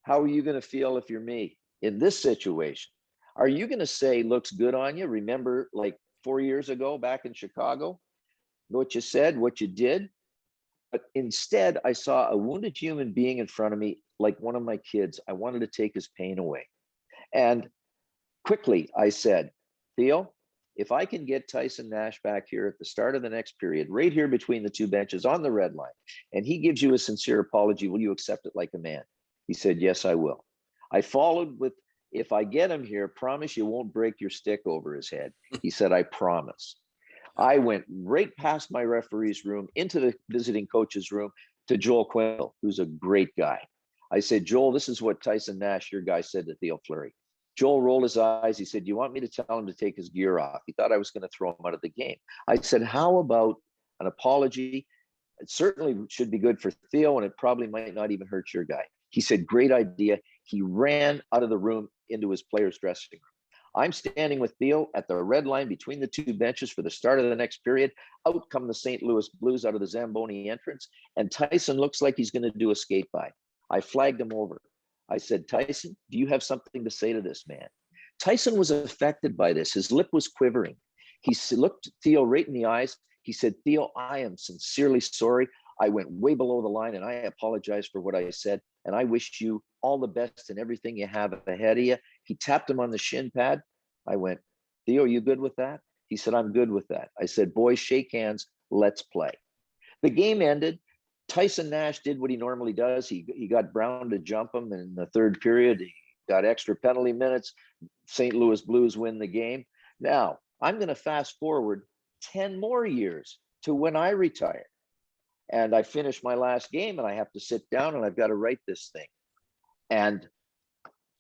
how are you going to feel if you're me in this situation? Are you going to say, "Looks good on you"? Remember, like 4 years ago back in Chicago, what you said, what you did? But instead, I saw a wounded human being in front of me, like one of my kids. I wanted to take his pain away. And quickly, I said, "Theo, if I can get Tyson Nash back here at the start of the next period, right here between the two benches on the red line, and he gives you a sincere apology, will you accept it like a man?" He said, "Yes, I will." I followed with, "If I get him here, promise you won't break your stick over his head." He said, "I promise." I went right past my referee's room into the visiting coach's room to Joel Quenneville, who's a great guy. I said, "Joel, this is what Tyson Nash, your guy, said to Theo Fleury." Joel rolled his eyes. He said, "You want me to tell him to take his gear off?" He thought I was going to throw him out of the game. I said, "How about an apology, It certainly should be good for Theo, and it probably might not even hurt your guy. He said, great idea. He ran out of the room into his players' dressing room. I'm standing with Theo at the red line between the two benches for the start of the next period. Out come the St. Louis Blues out of the Zamboni entrance, and Tyson looks like he's going to do a skate by. I flagged him over. I said, Tyson, do you have something to say to this man? Tyson was affected by this. His lip was quivering. He looked Theo right in the eyes. He said, Theo, I am sincerely sorry. I went way below the line, and I apologize for what I said. And I wish you all the best in everything you have ahead of you. He tapped him on the shin pad. I went, Theo, you good with that? He said, I'm good with that. I said, boys, shake hands. Let's play. The game ended. Tyson Nash did what he normally does. He got Brown to jump him in the third period. He got extra penalty minutes. St. Louis Blues win the game. Now, I'm going to fast forward 10 more years to when I retire. And I finish my last game, and I have to sit down, and I've got to write this thing. And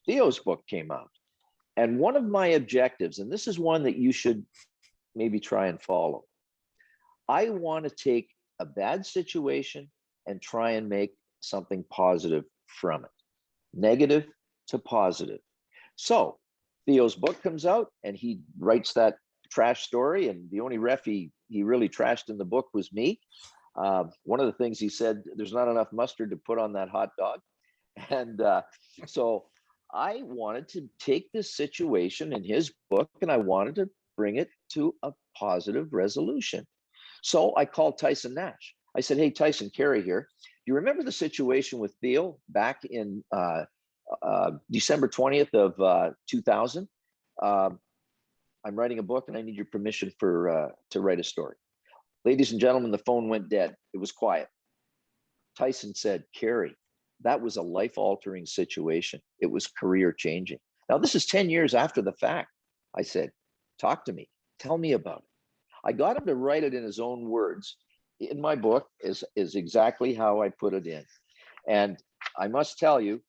Theo's book came out. And one of my objectives, and this is one that you should maybe try and follow, I want to take a bad situation and try and make something positive from it. Negative to positive. So Theo's book comes out, and he writes that trash story, and the only ref he really trashed in the book was me. One of the things he said, there's not enough mustard to put on that hot dog. And so I wanted to take this situation in his book, and I wanted to bring it to a positive resolution. So I called Tyson Nash. I said, hey, Tyson, Kerry here. Do you remember the situation with Theo back in December 20th of 2000? I'm writing a book, and I need your permission to write a story. Ladies and gentlemen, the phone went dead. It was quiet. Tyson said, Kerry, that was a life-altering situation. It was career-changing. Now, this is 10 years after the fact. I said, talk to me. Tell me about it. I got him to write it in his own words. In my book is exactly how I put it in. And I must tell you,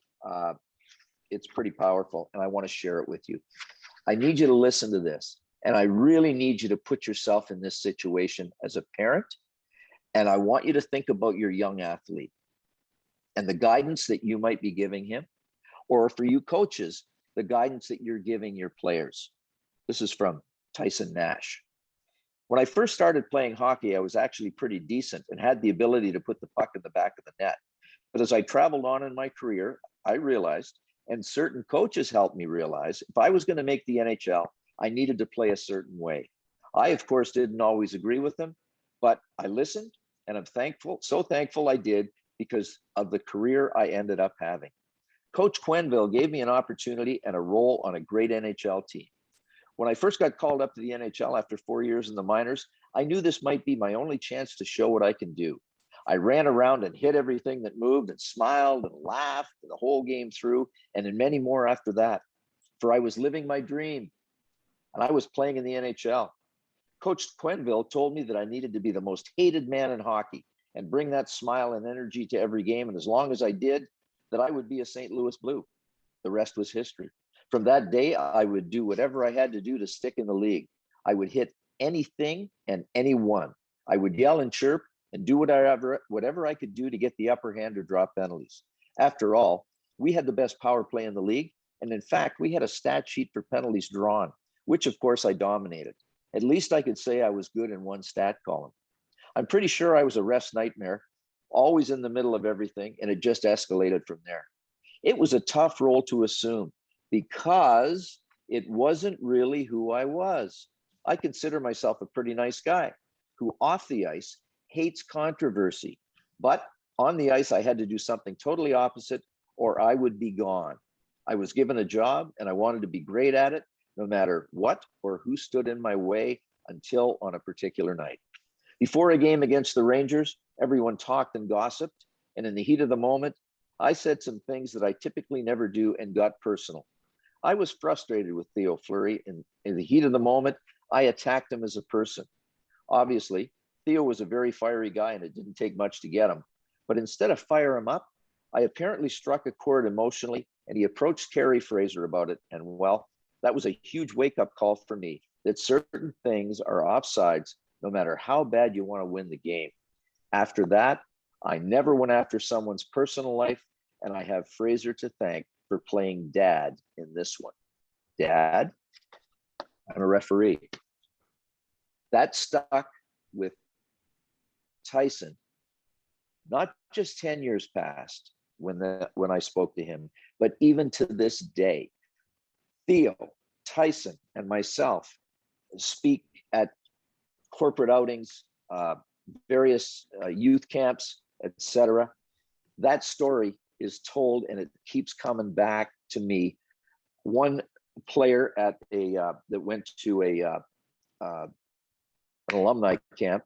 it's pretty powerful, and I want to share it with you. I need you to listen to this. And I really need you to put yourself in this situation as a parent. And I want you to think about your young athlete and the guidance that you might be giving him, or for you coaches, the guidance that you're giving your players. This is from Tyson Nash. When I first started playing hockey, I was actually pretty decent and had the ability to put the puck in the back of the net. But as I traveled on in my career, I realized, and certain coaches helped me realize, if I was going to make the NHL, I needed to play a certain way. I, of course, didn't always agree with them, but I listened, and I'm thankful, so thankful I did, because of the career I ended up having. Coach Quenneville gave me an opportunity and a role on a great NHL team. When I first got called up to the NHL after 4 years in the minors, I knew this might be my only chance to show what I can do. I ran around and hit everything that moved and smiled and laughed the whole game through, and in many more after that, for I was living my dream. And I was playing in the NHL. Coach Quenneville told me that I needed to be the most hated man in hockey and bring that smile and energy to every game. And as long as I did, that I would be a St. Louis Blue. The rest was history. From that day, I would do whatever I had to do to stick in the league. I would hit anything and anyone. I would yell and chirp and do whatever I could do to get the upper hand or drop penalties. After all, we had the best power play in the league. And in fact, we had a stat sheet for penalties drawn, which of course I dominated. At least I could say I was good in one stat column. I'm pretty sure I was a ref's nightmare, always in the middle of everything, and it just escalated from there. It was a tough role to assume because it wasn't really who I was. I consider myself a pretty nice guy who off the ice hates controversy, but on the ice I had to do something totally opposite or I would be gone. I was given a job and I wanted to be great at it, no matter what or who stood in my way until on a particular night. Before a game against the Rangers, everyone talked and gossiped. And in the heat of the moment, I said some things that I typically never do and got personal. I was frustrated with Theo Fleury. And in the heat of the moment, I attacked him as a person. Obviously, Theo was a very fiery guy and it didn't take much to get him. But instead of fire him up, I apparently struck a chord emotionally and he approached Kerry Fraser about it. And well, that was a huge wake-up call for me that certain things are offsides no matter how bad you want to win the game. After that, I never went after someone's personal life, and I have Fraser to thank for playing dad in this one. Dad, I'm a referee. That stuck with Tyson, not just 10 years past when I spoke to him, but even to this day. Theo, Tyson, and myself speak at corporate outings, various youth camps, etc. That story is told, and it keeps coming back to me. One player at that went to an alumni camp,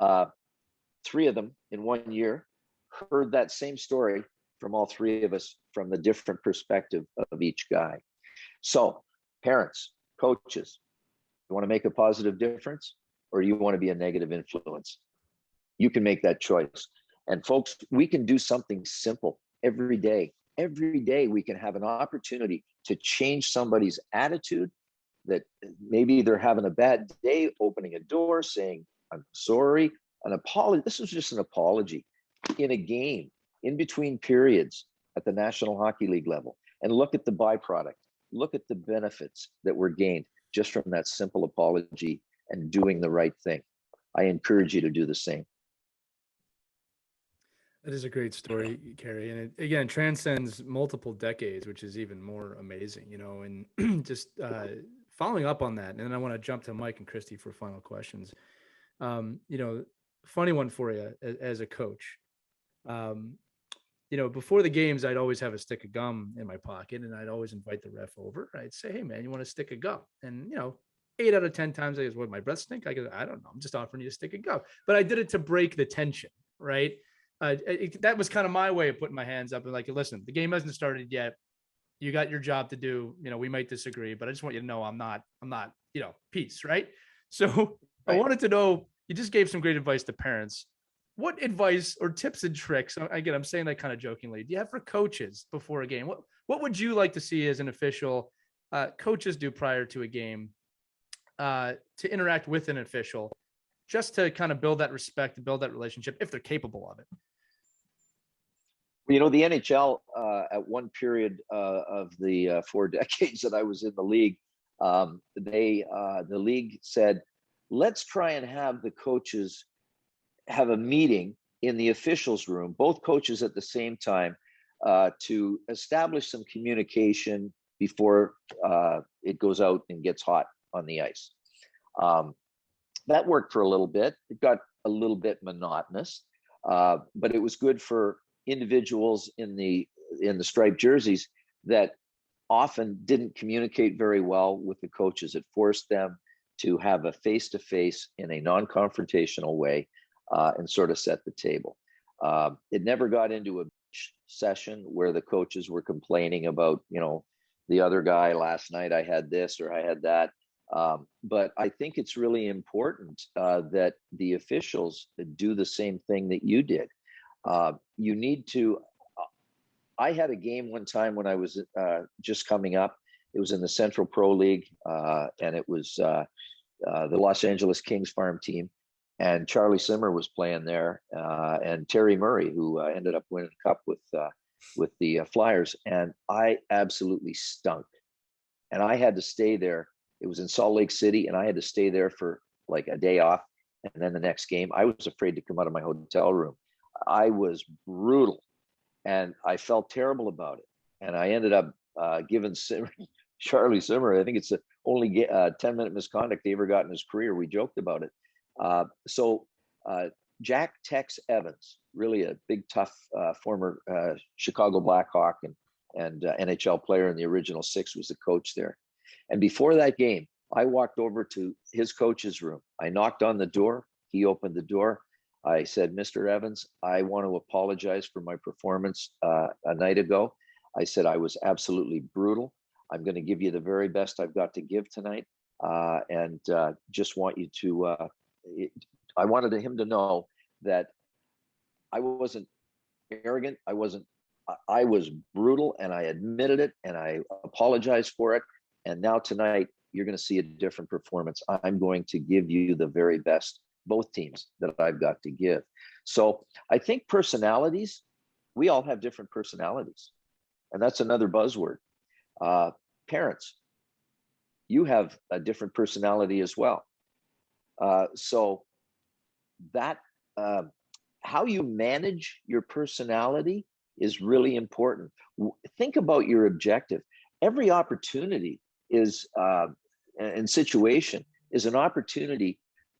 3 of them in 1 year, heard that same story from all 3 of us from the different perspective of each guy. So, parents, coaches, you want to make a positive difference, or you want to be a negative influence? You can make that choice. And folks, we can do something simple every day. Every day we can have an opportunity to change somebody's attitude, that maybe they're having a bad day, opening a door, saying, I'm sorry, an apology. This was just an apology in a game, in between periods at the National Hockey League level. And look at the byproduct. Look at the benefits that were gained just from that simple apology and doing the right thing. I encourage you to do the same.
That is a great story, Kerry. And it, again, transcends multiple decades, which is even more amazing, you know, and just following up on that. And then I want to jump to Mike and Christy for final questions. You know, funny one for you as a coach. You know, before the games, I'd always have a stick of gum in my pocket, and I'd always invite the ref over. I'd say, hey, man, you want a stick of gum? And, you know, 8 out of 10 times I go, what, my breath stink? I go, I don't know. I'm just offering you a stick of gum. But I did it to break the tension, right? That was kind of my way of putting my hands up and like, listen, the game hasn't started yet. You got your job to do. You know, we might disagree, but I just want you to know I'm not, you know, peace, right? So right. I wanted to know, you just gave some great advice to parents. What advice or tips and tricks, again, I'm saying that kind of jokingly, do you have for coaches before a game? What would you like to see as an official coaches do prior to a game to interact with an official, just to kind of build that respect and build that relationship if they're capable of it?
You know, the NHL at one period of the 4 decades that I was in the league, the league said, let's try and have the coaches have a meeting in the officials room, both coaches at the same time, to establish some communication before it goes out and gets hot on the ice. That worked for a little bit. It got a little bit monotonous, but it was good for individuals in the striped jerseys that often didn't communicate very well with the coaches. It forced them to have a face-to-face in a non-confrontational way and sort of set the table. It never got into a session where the coaches were complaining about, you know, the other guy last night, I had this or I had that. But I think it's really important that the officials do the same thing that you did. You need to, I had a game one time when I was just coming up. It was in the Central Pro League, and it was the Los Angeles Kings farm team. And Charlie Simmer was playing there, and Terry Murray, who ended up winning a cup with the Flyers. And I absolutely stunk. And I had to stay there. It was in Salt Lake City, and I had to stay there for like a day off. And then the next game, I was afraid to come out of my hotel room. I was brutal, and I felt terrible about it. And I ended up giving Charlie Simmer, I think it's the only 10-minute misconduct he ever got in his career. We joked about it. So Jack Tex Evans, really a big, tough former Chicago Blackhawk and NHL player in the original 6, was the coach there. And before that game, I walked over to his coach's room. I knocked on the door. He opened the door. I said, Mr. Evans, I want to apologize for my performance a night ago. I said, I was absolutely brutal. I'm going to give you the very best I've got to give tonight. And just want you to, I wanted him to know that I wasn't arrogant. I was brutal, and I admitted it, and I apologized for it. And now tonight, you're going to see a different performance. I'm going to give you the very best both teams that I've got to give. So I think personalities, we all have different personalities. And that's another buzzword. Parents, you have a different personality as well. So that how you manage your personality is really important. Think about your objective. Every opportunity is and situation is an opportunity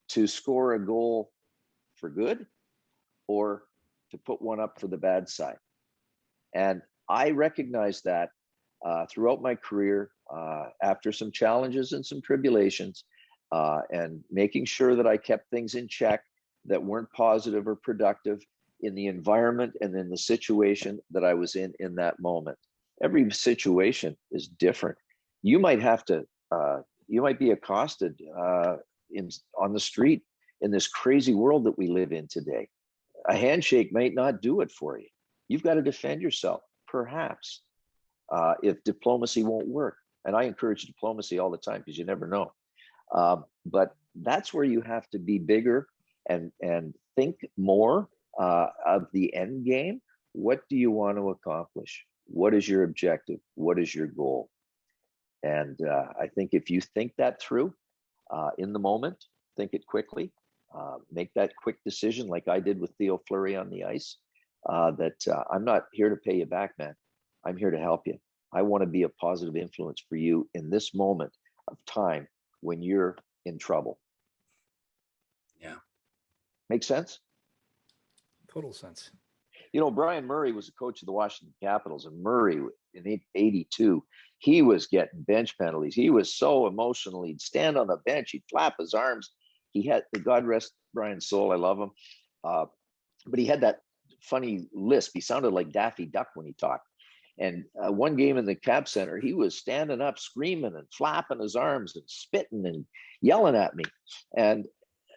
to score a goal for good or to put one up for the bad side. And I recognize that throughout my career, after some challenges and some tribulations, and making sure that I kept things in check that weren't positive or productive in the environment and in the situation that I was in that moment. Every situation is different. You might have to, you might be accosted on the street in this crazy world that we live in today. A handshake might not do it for you. You've got to defend yourself, perhaps, if diplomacy won't work. And I encourage diplomacy all the time because you never know. But that's where you have to be bigger and think more of the end game. What do you want to accomplish? What is your objective? What is your goal? And I think if you think that through in the moment, think it quickly, make that quick decision like I did with Theo Fleury on the ice, that I'm not here to pay you back, man. I'm here to help you. I want to be a positive influence for you in this moment of time when you're in trouble.
Yeah.
Make sense?
Total sense.
You know, Brian Murray was a coach of the Washington Capitals, and Murray in '82, he was getting bench penalties. He was so emotional. He'd stand on the bench, he'd flap his arms. He had, God rest Brian's soul, I love him. But he had that funny lisp. He sounded like Daffy Duck when he talked. And one game in the Cap Center, he was standing up, screaming and flapping his arms and spitting and yelling at me. And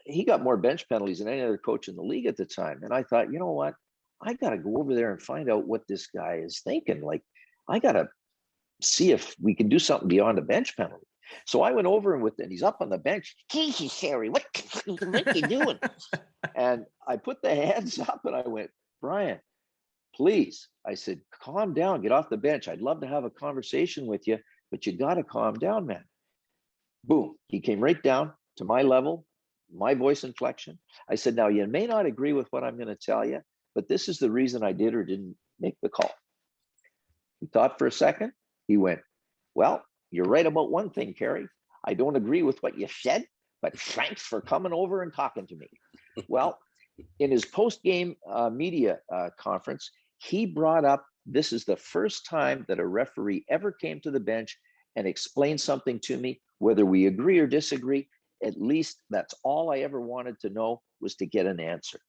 he got more bench penalties than any other coach in the league at the time. And I thought, you know what? I got to go over there and find out what this guy is thinking. Like, I got to see if we can do something beyond a bench penalty. So I went over and he's up on the bench. Jesus, Harry, what you doing? And I put the hands up and I went, Brian, please. I said, calm down, get off the bench. I'd love to have a conversation with you, but you got to calm down, man. Boom. He came right down to my level, my voice inflection. I said, now you may not agree with what I'm going to tell you, but this is the reason I did or didn't make the call. He thought for a second. He went, well, you're right about one thing, Kerry. I don't agree with what you said, but thanks for coming over and talking to me. Well, in his post-game media conference, he brought up, this is the first time that a referee ever came to the bench and explained something to me, whether we agree or disagree. At least that's all I ever wanted to know, was to get an answer.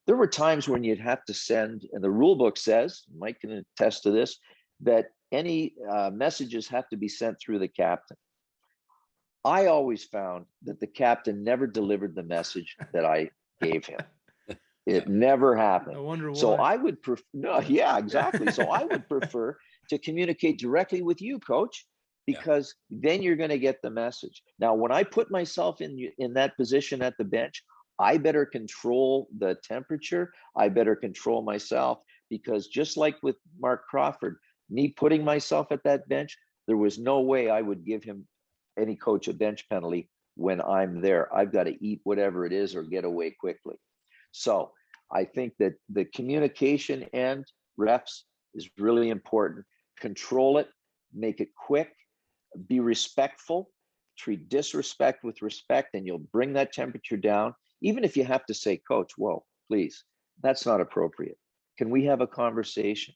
There were times when you'd have to send, and the rule book says, Mike can attest to this, that any messages have to be sent through the captain. I always found that the captain never delivered the message that I gave him. It never happened.
I wonder why.
So I would prefer, no, yeah, exactly. So I would prefer to communicate directly with you, coach, because then you're going to get the message. Now, when I put myself in that position at the bench, I better control the temperature. I better control myself, because just like with Mark Crawford, me putting myself at that bench, there was no way I would give him, any coach, a bench penalty when I'm there. I've got to eat whatever it is or get away quickly. So I think that the communication and refs is really important. Control it, make it quick, be respectful, treat disrespect with respect, and you'll bring that temperature down. Even if you have to say, coach, whoa, please, that's not appropriate. Can we have a conversation?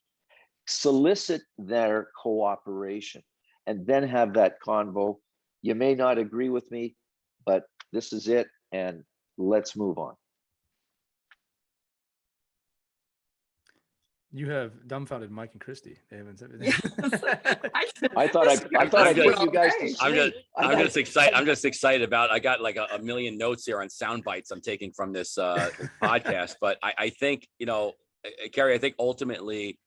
Solicit their cooperation and then have that convo. You may not agree with me, but this is it, and let's move on.
You have dumbfounded Mike and Christy. They haven't said anything.
I thought I put you guys to sleep.
I'm just excited about. I got like a million notes here on sound bites I'm taking from this podcast. But I think, you know, Kerry, I think ultimately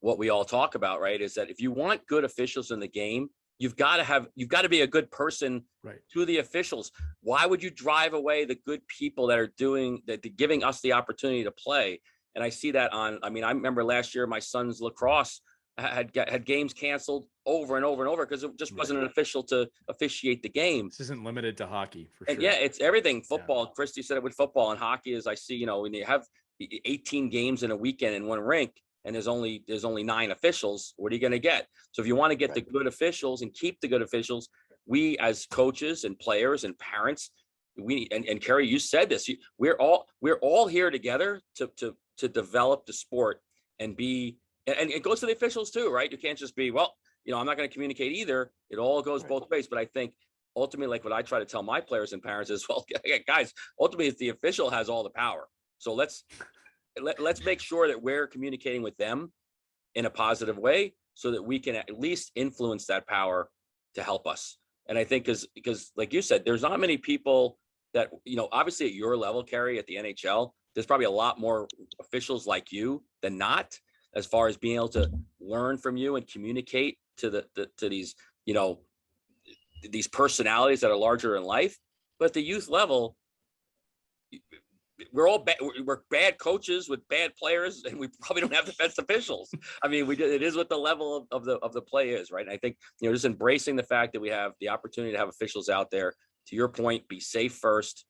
what we all talk about, right, is that if you want good officials in the game, you've got to be a good person
Right.
to the officials. Why would you drive away the good people that are giving us the opportunity to play? And I see that I remember last year, my son's lacrosse had games canceled over and over and over because it just wasn't an official to officiate the game.
This isn't limited to hockey for
And
sure.
yeah, it's everything. Football.
Yeah.
Christy said it with football and hockey, as I see, when you have 18 games in a weekend in one rink and there's only 9 officials, what are you going to get? So if you want to get the good officials and keep the good officials, we as coaches and players and parents, and Kerry, you said this, we're all here together to develop the sport and it goes to the officials too, right? You can't just be, I'm not going to communicate either. It all goes both ways. But I think ultimately, like what I try to tell my players and parents is, well, guys, ultimately it's the official has all the power. So let's make sure that we're communicating with them in a positive way so that we can at least influence that power to help us. And I think because like you said, there's not many people that, obviously at your level, Kerry, at the NHL, there's probably a lot more officials like you than not, as far as being able to learn from you and communicate to these, these personalities that are larger in life. But at the youth level, we're bad coaches with bad players, and we probably don't have the best officials. I mean, it is what the level of the play is, right? And I think, just embracing the fact that we have the opportunity to have officials out there, to your point, be safe first,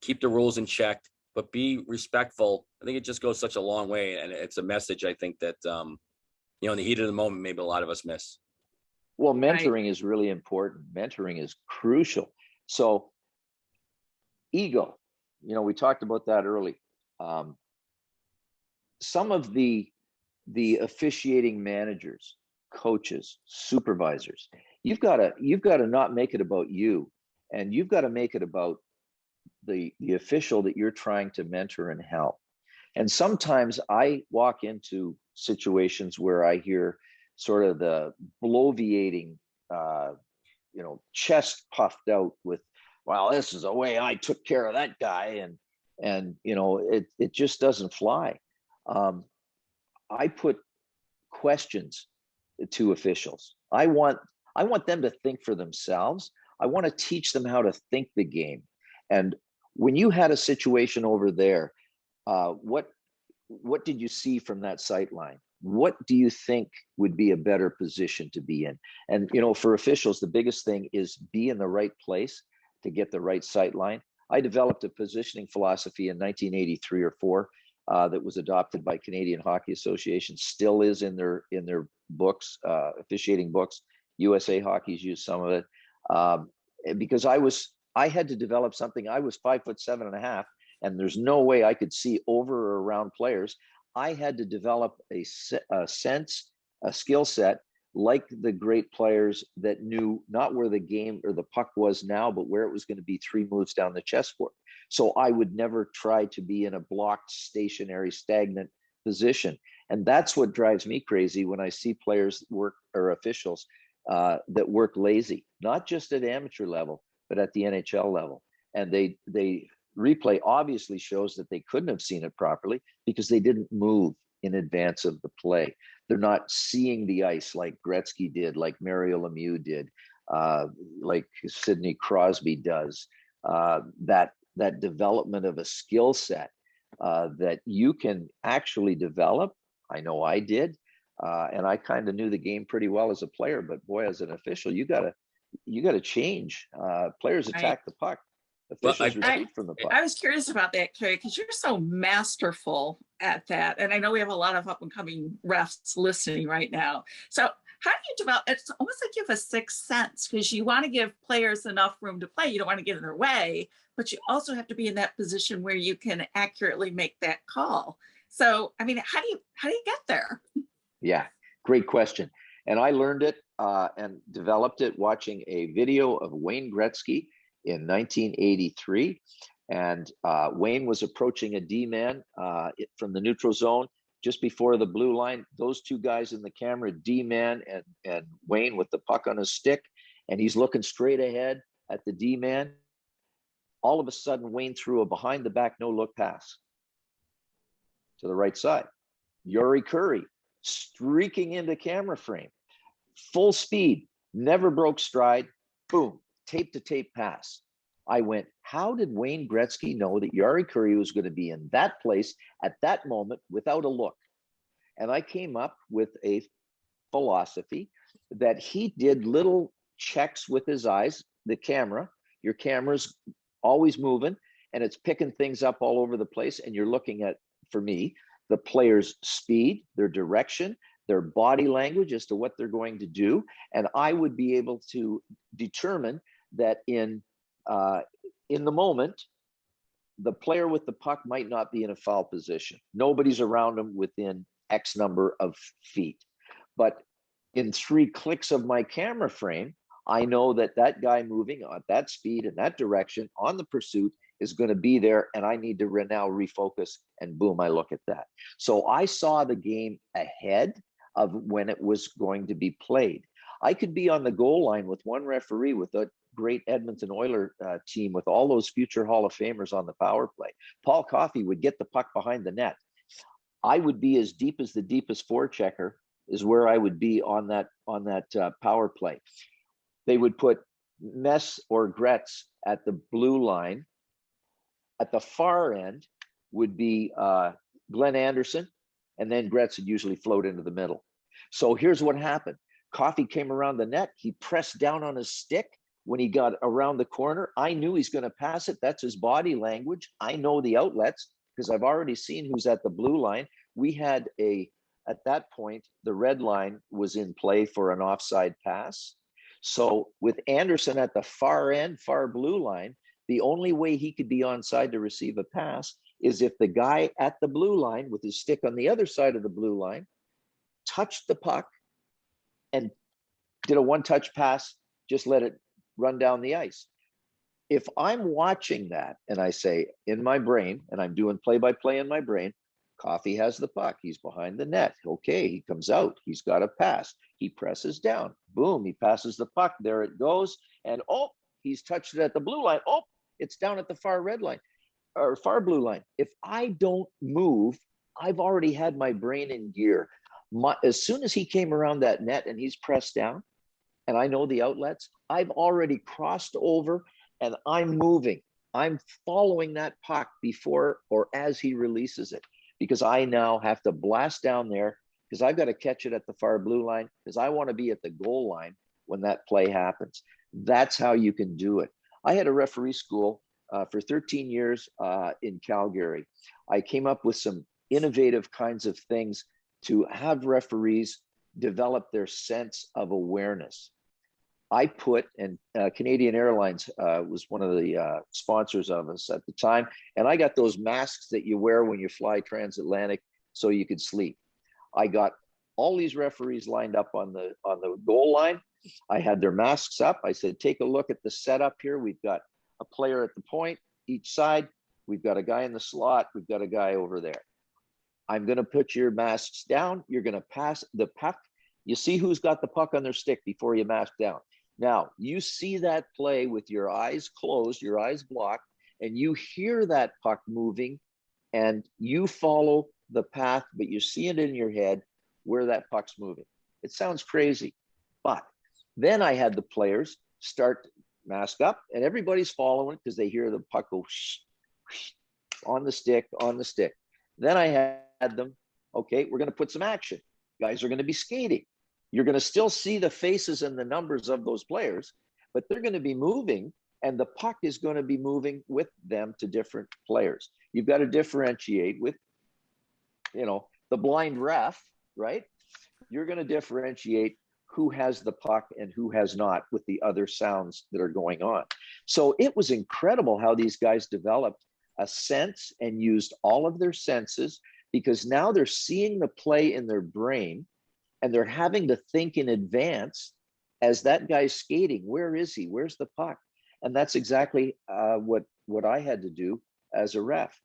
keep the rules in check, but be respectful. I think it just goes such a long way. And it's a message, I think, that, in the heat of the moment, maybe a lot of us miss.
Well, mentoring is really important. Mentoring is crucial. So ego, we talked about that early. Some of the officiating managers, coaches, supervisors, you've got to not make it about you, and you've got to make it about the official that you're trying to mentor and help. And sometimes I walk into situations where I hear sort of the bloviating, chest puffed out with, well, this is the way I took care of that guy. And it just doesn't fly. I put questions to officials. I want them to think for themselves. I want to teach them how to think the game. And when you had a situation over there, what did you see from that sight line? What do you think would be a better position to be in? And, for officials, the biggest thing is be in the right place to get the right sight line. I developed a positioning philosophy in 1983 or 4 that was adopted by Canadian Hockey Association, still is in their books, officiating books. USA Hockey's used some of it because I had to develop something. I was 5'7.5", and there's no way I could see over or around players. I had to develop a skill set like the great players that knew not where the game or the puck was now, but where it was going to be 3 moves down the chessboard. So I would never try to be in a blocked, stationary, stagnant position. And that's what drives me crazy when I see players work, or officials that work lazy, not just at amateur level, but at the NHL level. And they replay obviously shows that they couldn't have seen it properly because they didn't move in advance of the play. They're not seeing the ice like Gretzky did, like Mario Lemieux did, like Sidney Crosby does. That development of a skill set that you can actually develop. I know I did, and I kind of knew the game pretty well as a player. But boy, as an official, you gotta change. Players attack the puck. Officials retreat from the puck.
I was curious about that, Kerry, because you're so masterful at that. And I know we have a lot of up and coming refs listening right now. So how do you develop? It's almost like you have a sixth sense, because you want to give players enough room to play. You don't want to get in their way, but you also have to be in that position where you can accurately make that call. So, I mean, how do you get there?
Yeah, great question. And I learned it and developed it watching a video of Wayne Gretzky in 1983. And Wayne was approaching a D-man from the neutral zone just before the blue line. Those two guys in the camera, D-man and Wayne with the puck on his stick, and he's looking straight ahead at the D-man. All of a sudden, Wayne threw a behind-the-back no-look pass to the right side. Yuri Curry streaking into camera frame, full speed, never broke stride, boom, tape to tape pass. I went, how did Wayne Gretzky know that Jari Kurri was going to be in that place at that moment without a look? And I came up with a philosophy that he did little checks with his eyes. The camera, your camera's always moving and it's picking things up all over the place. And you're looking at, for me, the player's speed, their direction, their body language as to what they're going to do. And I would be able to determine that in the moment, the player with the puck might not be in a foul position. Nobody's around him within X number of feet. But in 3 clicks of my camera frame, I know that that guy moving at that speed and that direction on the pursuit is going to be there, and I need to now refocus, and boom, I look at that. So I saw the game ahead of when it was going to be played. I could be on the goal line with one referee with a great Edmonton Oilers team with all those future Hall of Famers on the power play. Paul Coffey would get the puck behind the net. I would be as deep as the deepest forechecker is where I would be on that power play. They would put Mess or Gretz at the blue line. At the far end would be Glenn Anderson, and then Gretz would usually float into the middle. So here's what happened. Coffey came around the net. He pressed down on his stick when he got around the corner. I knew he's going to pass it. That's his body language. I know the outlets because I've already seen who's at the blue line. We had at that point, the red line was in play for an offside pass. So with Anderson at the far end, far blue line, the only way he could be onside to receive a pass is if the guy at the blue line with his stick on the other side of the blue line touched the puck and did a one-touch pass, just let it run down the ice. If I'm watching that and I say in my brain, and I'm doing play-by-play in my brain, Coffey has the puck. He's behind the net. Okay, he comes out. He's got a pass. He presses down. Boom, he passes the puck. There it goes. And oh, he's touched it at the blue line. Oh, it's down at the far red line or far blue line. If I don't move, I've already had my brain in gear. As soon as he came around that net and he's pressed down, and I know the outlets, I've already crossed over and I'm moving. I'm following that puck before or as he releases it, because I now have to blast down there because I've got to catch it at the far blue line because I want to be at the goal line when that play happens. That's how you can do it. I had a referee school for 13 years in Calgary. I came up with some innovative kinds of things to have referees develop their sense of awareness. I put, and Canadian Airlines was one of the sponsors of us at the time, and I got those masks that you wear when you fly transatlantic so you could sleep. I got all these referees lined up on the goal line. I had their masks up. I said, take a look at the setup here. We've got a player at the point, each side. We've got a guy in the slot. We've got a guy over there. I'm going to put your masks down. You're going to pass the puck. You see who's got the puck on their stick before you mask down. Now, you see that play with your eyes closed, your eyes blocked, and you hear that puck moving, and you follow the path, but you see it in your head where that puck's moving. It sounds crazy, but then I had the players start mask up, and everybody's following because they hear the puck go on the stick, on the stick. Then I had them, okay, we're going to put some action. Guys are going to be skating. You're going to still see the faces and the numbers of those players, but they're going to be moving, and the puck is going to be moving with them to different players. You've got to differentiate with, the blind ref, right? You're going to differentiate who has the puck and who has not with the other sounds that are going on. So it was incredible how these guys developed a sense and used all of their senses, because now they're seeing the play in their brain and they're having to think in advance as that guy's skating. Where is he? Where's the puck? And that's exactly what I had to do as a ref.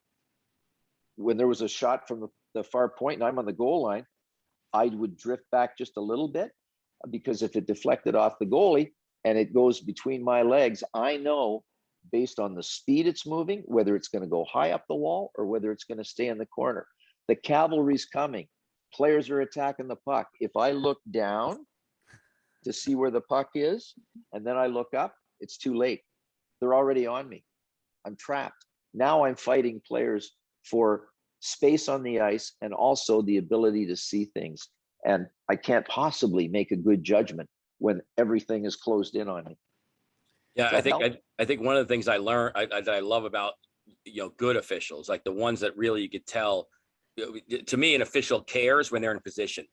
When there was a shot from the far point and I'm on the goal line, I would drift back just a little bit, because if it deflected off the goalie and it goes between my legs, I know based on the speed it's moving, whether it's going to go high up the wall or whether it's going to stay in the corner. The cavalry's coming. Players are attacking the puck. If I look down to see where the puck is. And then I look up, it's too late. They're already on me. I'm trapped. Now I'm fighting players for space on the ice and also the ability to see things. And I can't possibly make a good judgment when everything is closed in on me.
Yeah, I think one of the things I learned that I love about good officials, like the ones that really you could tell. To me, an official cares when they're in position.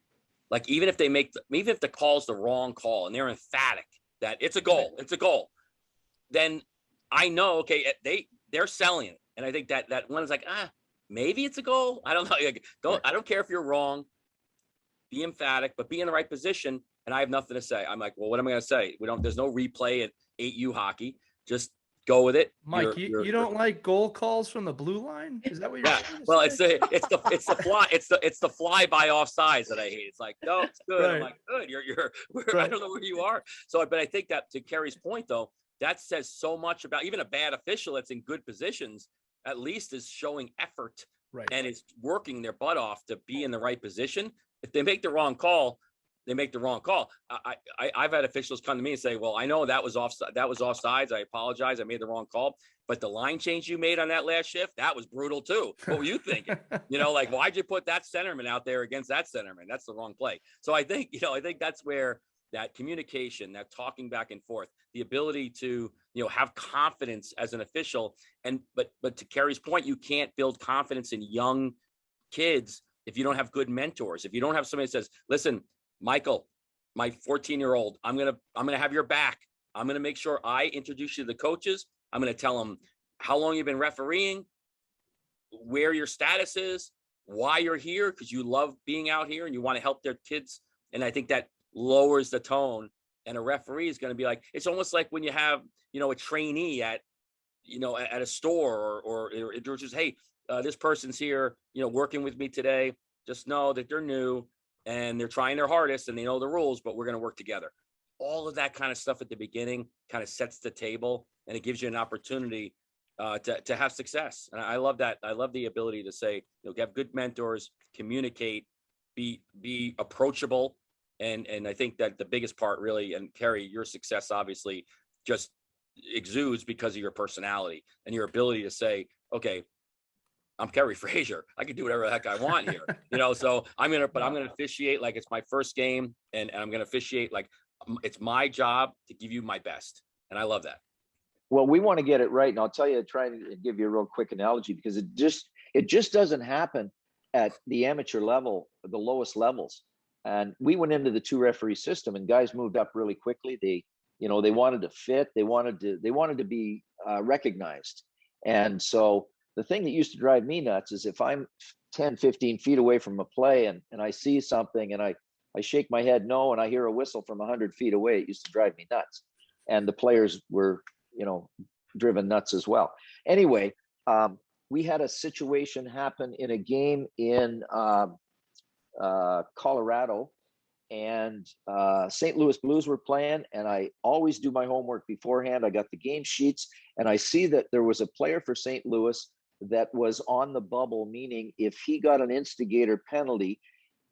Like even if the call's the wrong call and they're emphatic that it's a goal, then I know, okay, they're selling it. And I think that one is like, maybe it's a goal. I don't know. I don't care if you're wrong. Be emphatic, but be in the right position. And I have nothing to say. I'm like, well, what am I going to say? There's no replay at 8U hockey. Just go with it.
Mike, you don't like goal calls from the blue line? Is that what you're saying?
Well, it's the fly by offsides that I hate. It's like, no, it's good. Right. I'm like, good. Right. I don't know where you are. So, but I think that to Kerry's point though, that says so much about even a bad official that's in good positions, at least is showing effort and is working their butt off to be in the right position. If they make the wrong call, they make the wrong call. I've had officials come to me and say, well, I know that was offsides. I apologize. I made the wrong call. But the line change you made on that last shift, that was brutal too. What were you thinking? Like, why'd you put that centerman out there against that centerman? That's the wrong play. So I think that's where that communication, that talking back and forth, the ability to, have confidence as an official. But to Kerry's point, you can't build confidence in young kids if you don't have good mentors. If you don't have somebody that says, listen, Michael, my 14-year-old, I'm going to have your back. I'm going to make sure I introduce you to the coaches. I'm going to tell them how long you've been refereeing, where your status is, why you're here, because you love being out here and you want to help their kids. And I think that lowers the tone. And a referee is going to be like, it's almost like when you have, a trainee at a store or just, hey, this person's here, working with me today. Just know that they're new and they're trying their hardest and they know the rules, but we're going to work together. All of that kind of stuff at the beginning kind of sets the table and it gives you an opportunity to have success. And I love that. I love the ability to say, have good mentors, communicate, be approachable. And I think that the biggest part really, and Kerry, your success obviously just exudes because of your personality and your ability to say, okay, I'm Kerry Fraser. I can do whatever the heck I want here, so I'm going to officiate like it's my first game and I'm going to officiate like it's my job to give you my best. And I love that.
Well, we want to get it right. And I'll tell you, try to give you a real quick analogy because it just doesn't happen at the amateur level, the lowest levels. And we went into the 2-referee system and guys moved up really quickly. They wanted to fit, they wanted to be recognized. And so the thing that used to drive me nuts is if I'm 10, 15 feet away from a play and I see something and I shake my head no, and I hear a whistle from 100 feet away, it used to drive me nuts. And the players were, driven nuts as well. Anyway, we had a situation happen in a game in Colorado, and St. Louis Blues were playing, and I always do my homework beforehand. I got the game sheets, and I see that there was a player for St. Louis that was on the bubble, meaning if he got an instigator penalty,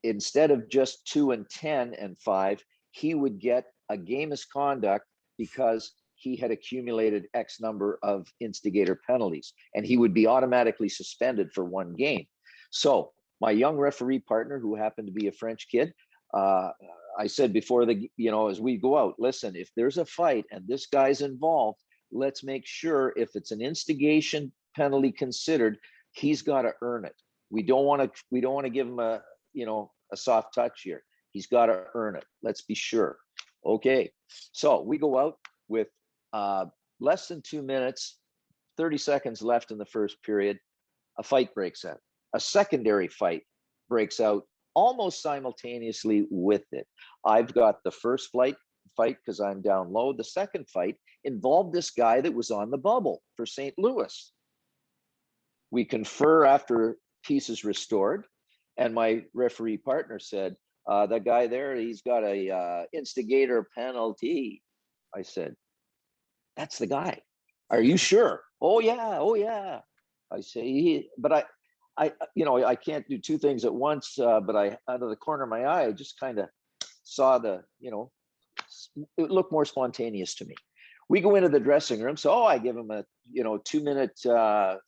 instead of just 2 and 10 and 5, he would get a game misconduct because he had accumulated X number of instigator penalties, and he would be automatically suspended for 1 game. So my young referee partner, who happened to be a French kid, I said before as we go out, listen, if there's a fight and this guy's involved, let's make sure if it's an instigation penalty considered, he's got to earn it. We don't want to give him a soft touch here. He's got to earn it. Let's be sure. Okay. So we go out with less than 2 minutes, 30 seconds left in the first period. A fight breaks out. A secondary fight breaks out almost simultaneously with it. I've got the first fight because I'm down low. The second fight involved this guy that was on the bubble for St. Louis. We confer after peace is restored, and my referee partner said, that guy there, he's got a instigator penalty. I said, that's the guy. Are you sure? Oh yeah. I say, but I can't do 2 things at once. But I, out of the corner of my eye, I just kind of saw the, it looked more spontaneous to me. We go into the dressing room. So, I give him a, 2-minute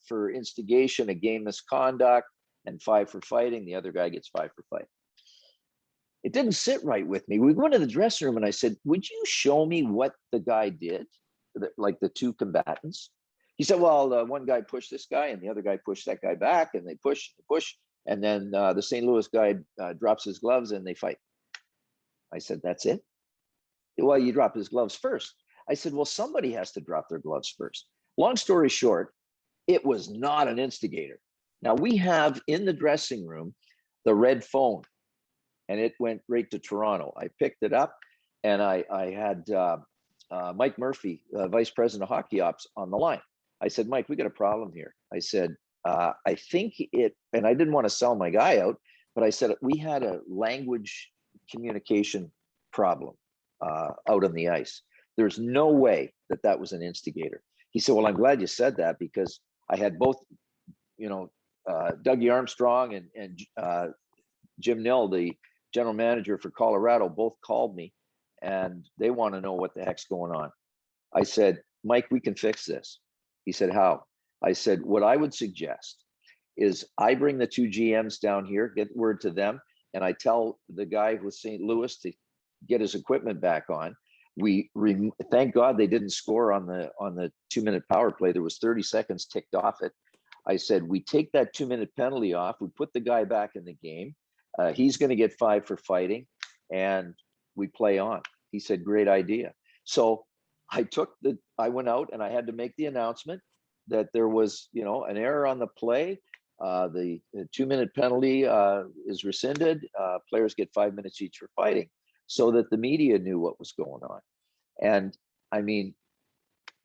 for instigation, a game misconduct, and 5 for fighting. The other guy gets 5 for fighting. It didn't sit right with me. We go into the dressing room and I said, would you show me what the guy did? Like the two combatants. He said, well, one guy pushed this guy and the other guy pushed that guy back, and they push. And then the St. Louis guy drops his gloves and they fight. I said, that's it? Well, you drop his gloves first. I said, well, somebody has to drop their gloves first. Long story short, it was not an instigator. Now, we have in the dressing room the red phone, and it went right to Toronto. I picked it up, and I had Mike Murphy, Vice President of Hockey Ops, on the line. I said, Mike, we got a problem here. I said, I think it, and I didn't want to sell my guy out, but I said, we had a language communication problem out on the ice. There's no way that that was an instigator. He said, well, I'm glad you said that, because I had both, Dougie Armstrong and Jim Nill, the general manager for Colorado, both called me, and they want to know what the heck's going on. I said, Mike, we can fix this. He said, how? I said, what I would suggest is I bring the two GMs down here, get word to them, and I tell the guy with St. Louis to get his equipment back on. Thank God they didn't score on the 2-minute power play. There was 30 seconds ticked off it. I said, we take that 2-minute penalty off. We put the guy back in the game. He's going to get 5 for fighting, and we play on. He said, great idea. So I went out and I had to make the announcement that there was, an error on the play. The 2-minute penalty is rescinded. Players get 5 minutes each for fighting, so that the media knew what was going on. And I mean,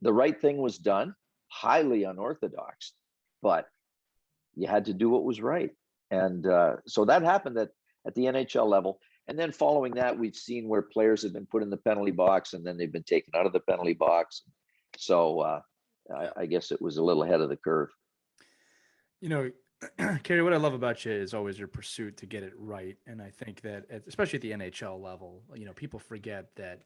the right thing was done, highly unorthodox, but you had to do what was right. And so that happened at the NHL level. And then following that, we've seen where players have been put in the penalty box and then they've been taken out of the penalty box. So I guess it was a little ahead of the curve.
Kerry, what I love about you is always your pursuit to get it right. And I think that, especially at the NHL level, people forget that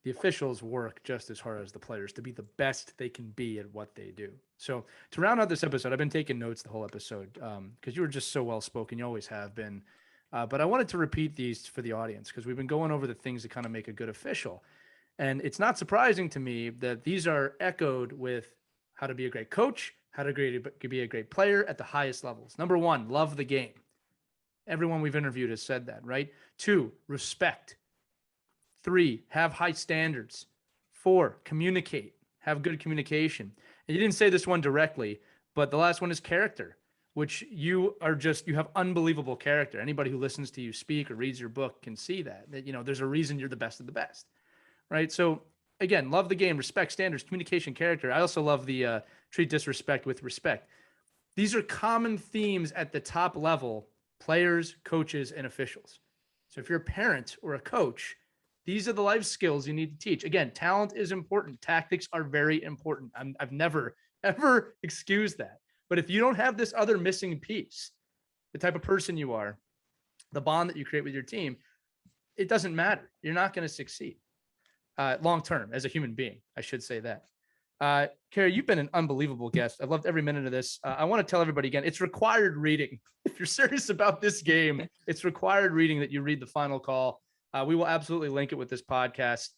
the officials work just as hard as the players to be the best they can be at what they do. So to round out this episode, I've been taking notes the whole episode because you were just so well spoken. You always have been. But I wanted to repeat these for the audience because we've been going over the things that kind of make a good official. And it's not surprising to me that these are echoed with how to be a great coach, how to be a great player at the highest levels. Number 1, love the game. Everyone we've interviewed has said that, right? 2, respect. 3, have high standards. 4, communicate, have good communication. And you didn't say this one directly, but the last one is character, which you have unbelievable character. Anybody who listens to you speak or reads your book can see that there's a reason you're the best of the best, right? So again, love the game, respect, standards, communication, character. I also love the treat disrespect with respect. These are common themes at the top level, players, coaches, and officials. So if you're a parent or a coach, these are the life skills you need to teach. Again, talent is important. Tactics are very important. I've never, ever excused that. But if you don't have this other missing piece, the type of person you are, the bond that you create with your team, it doesn't matter. You're not going to succeed long-term as a human being. I should say that. Kerry, you've been an unbelievable guest. I loved every minute of this. I want to tell everybody again, it's required reading. If you're serious about this game, it's required reading that you read The Final Call. We will absolutely link it with this podcast.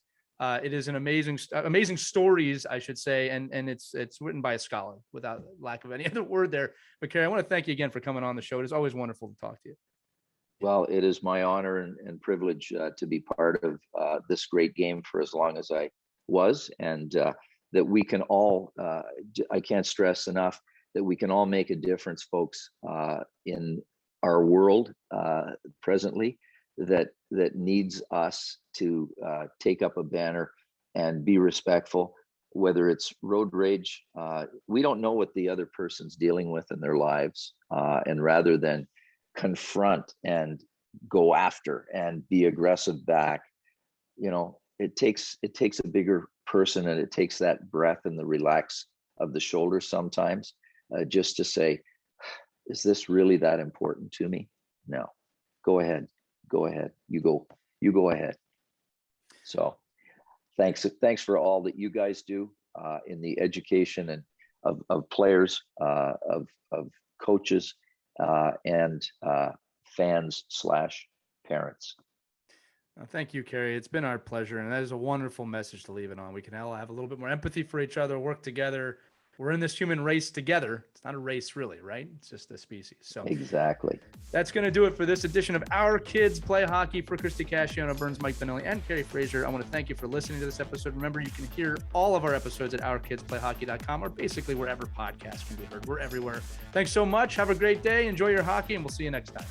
It is an amazing stories, I should say, and it's written by a scholar without lack of any other word there. But Kerry, I want to thank you again for coming on the show. It is always wonderful to talk to you.
Well, it is my honor and privilege to be part of this great game for as long as I was, and that we can all, I can't stress enough, that we can all make a difference, folks, in our world presently that needs us to take up a banner and be respectful, whether it's road rage. We don't know what the other person's dealing with in their lives, and rather than confront and go after and be aggressive back, it takes a bigger person, and it takes that breath and the relax of the shoulders sometimes, just to say, is this really that important to me? No, go ahead, you go ahead. So thanks for all that you guys do in the education and of players, of coaches, and fans/parents.
Thank you, Kerry. It's been our pleasure. And that is a wonderful message to leave it on. We can all have a little bit more empathy for each other, work together. We're in this human race together. It's not a race, really, right? It's just a species. So
exactly.
That's going to do it for this edition of Our Kids Play Hockey. For Christy Casciano, Burns, Mike Benelli, and Kerry Fraser, I want to thank you for listening to this episode. Remember, you can hear all of our episodes at ourkidsplayhockey.com or basically wherever podcasts can be heard. We're everywhere. Thanks so much. Have a great day. Enjoy your hockey, and we'll see you next time.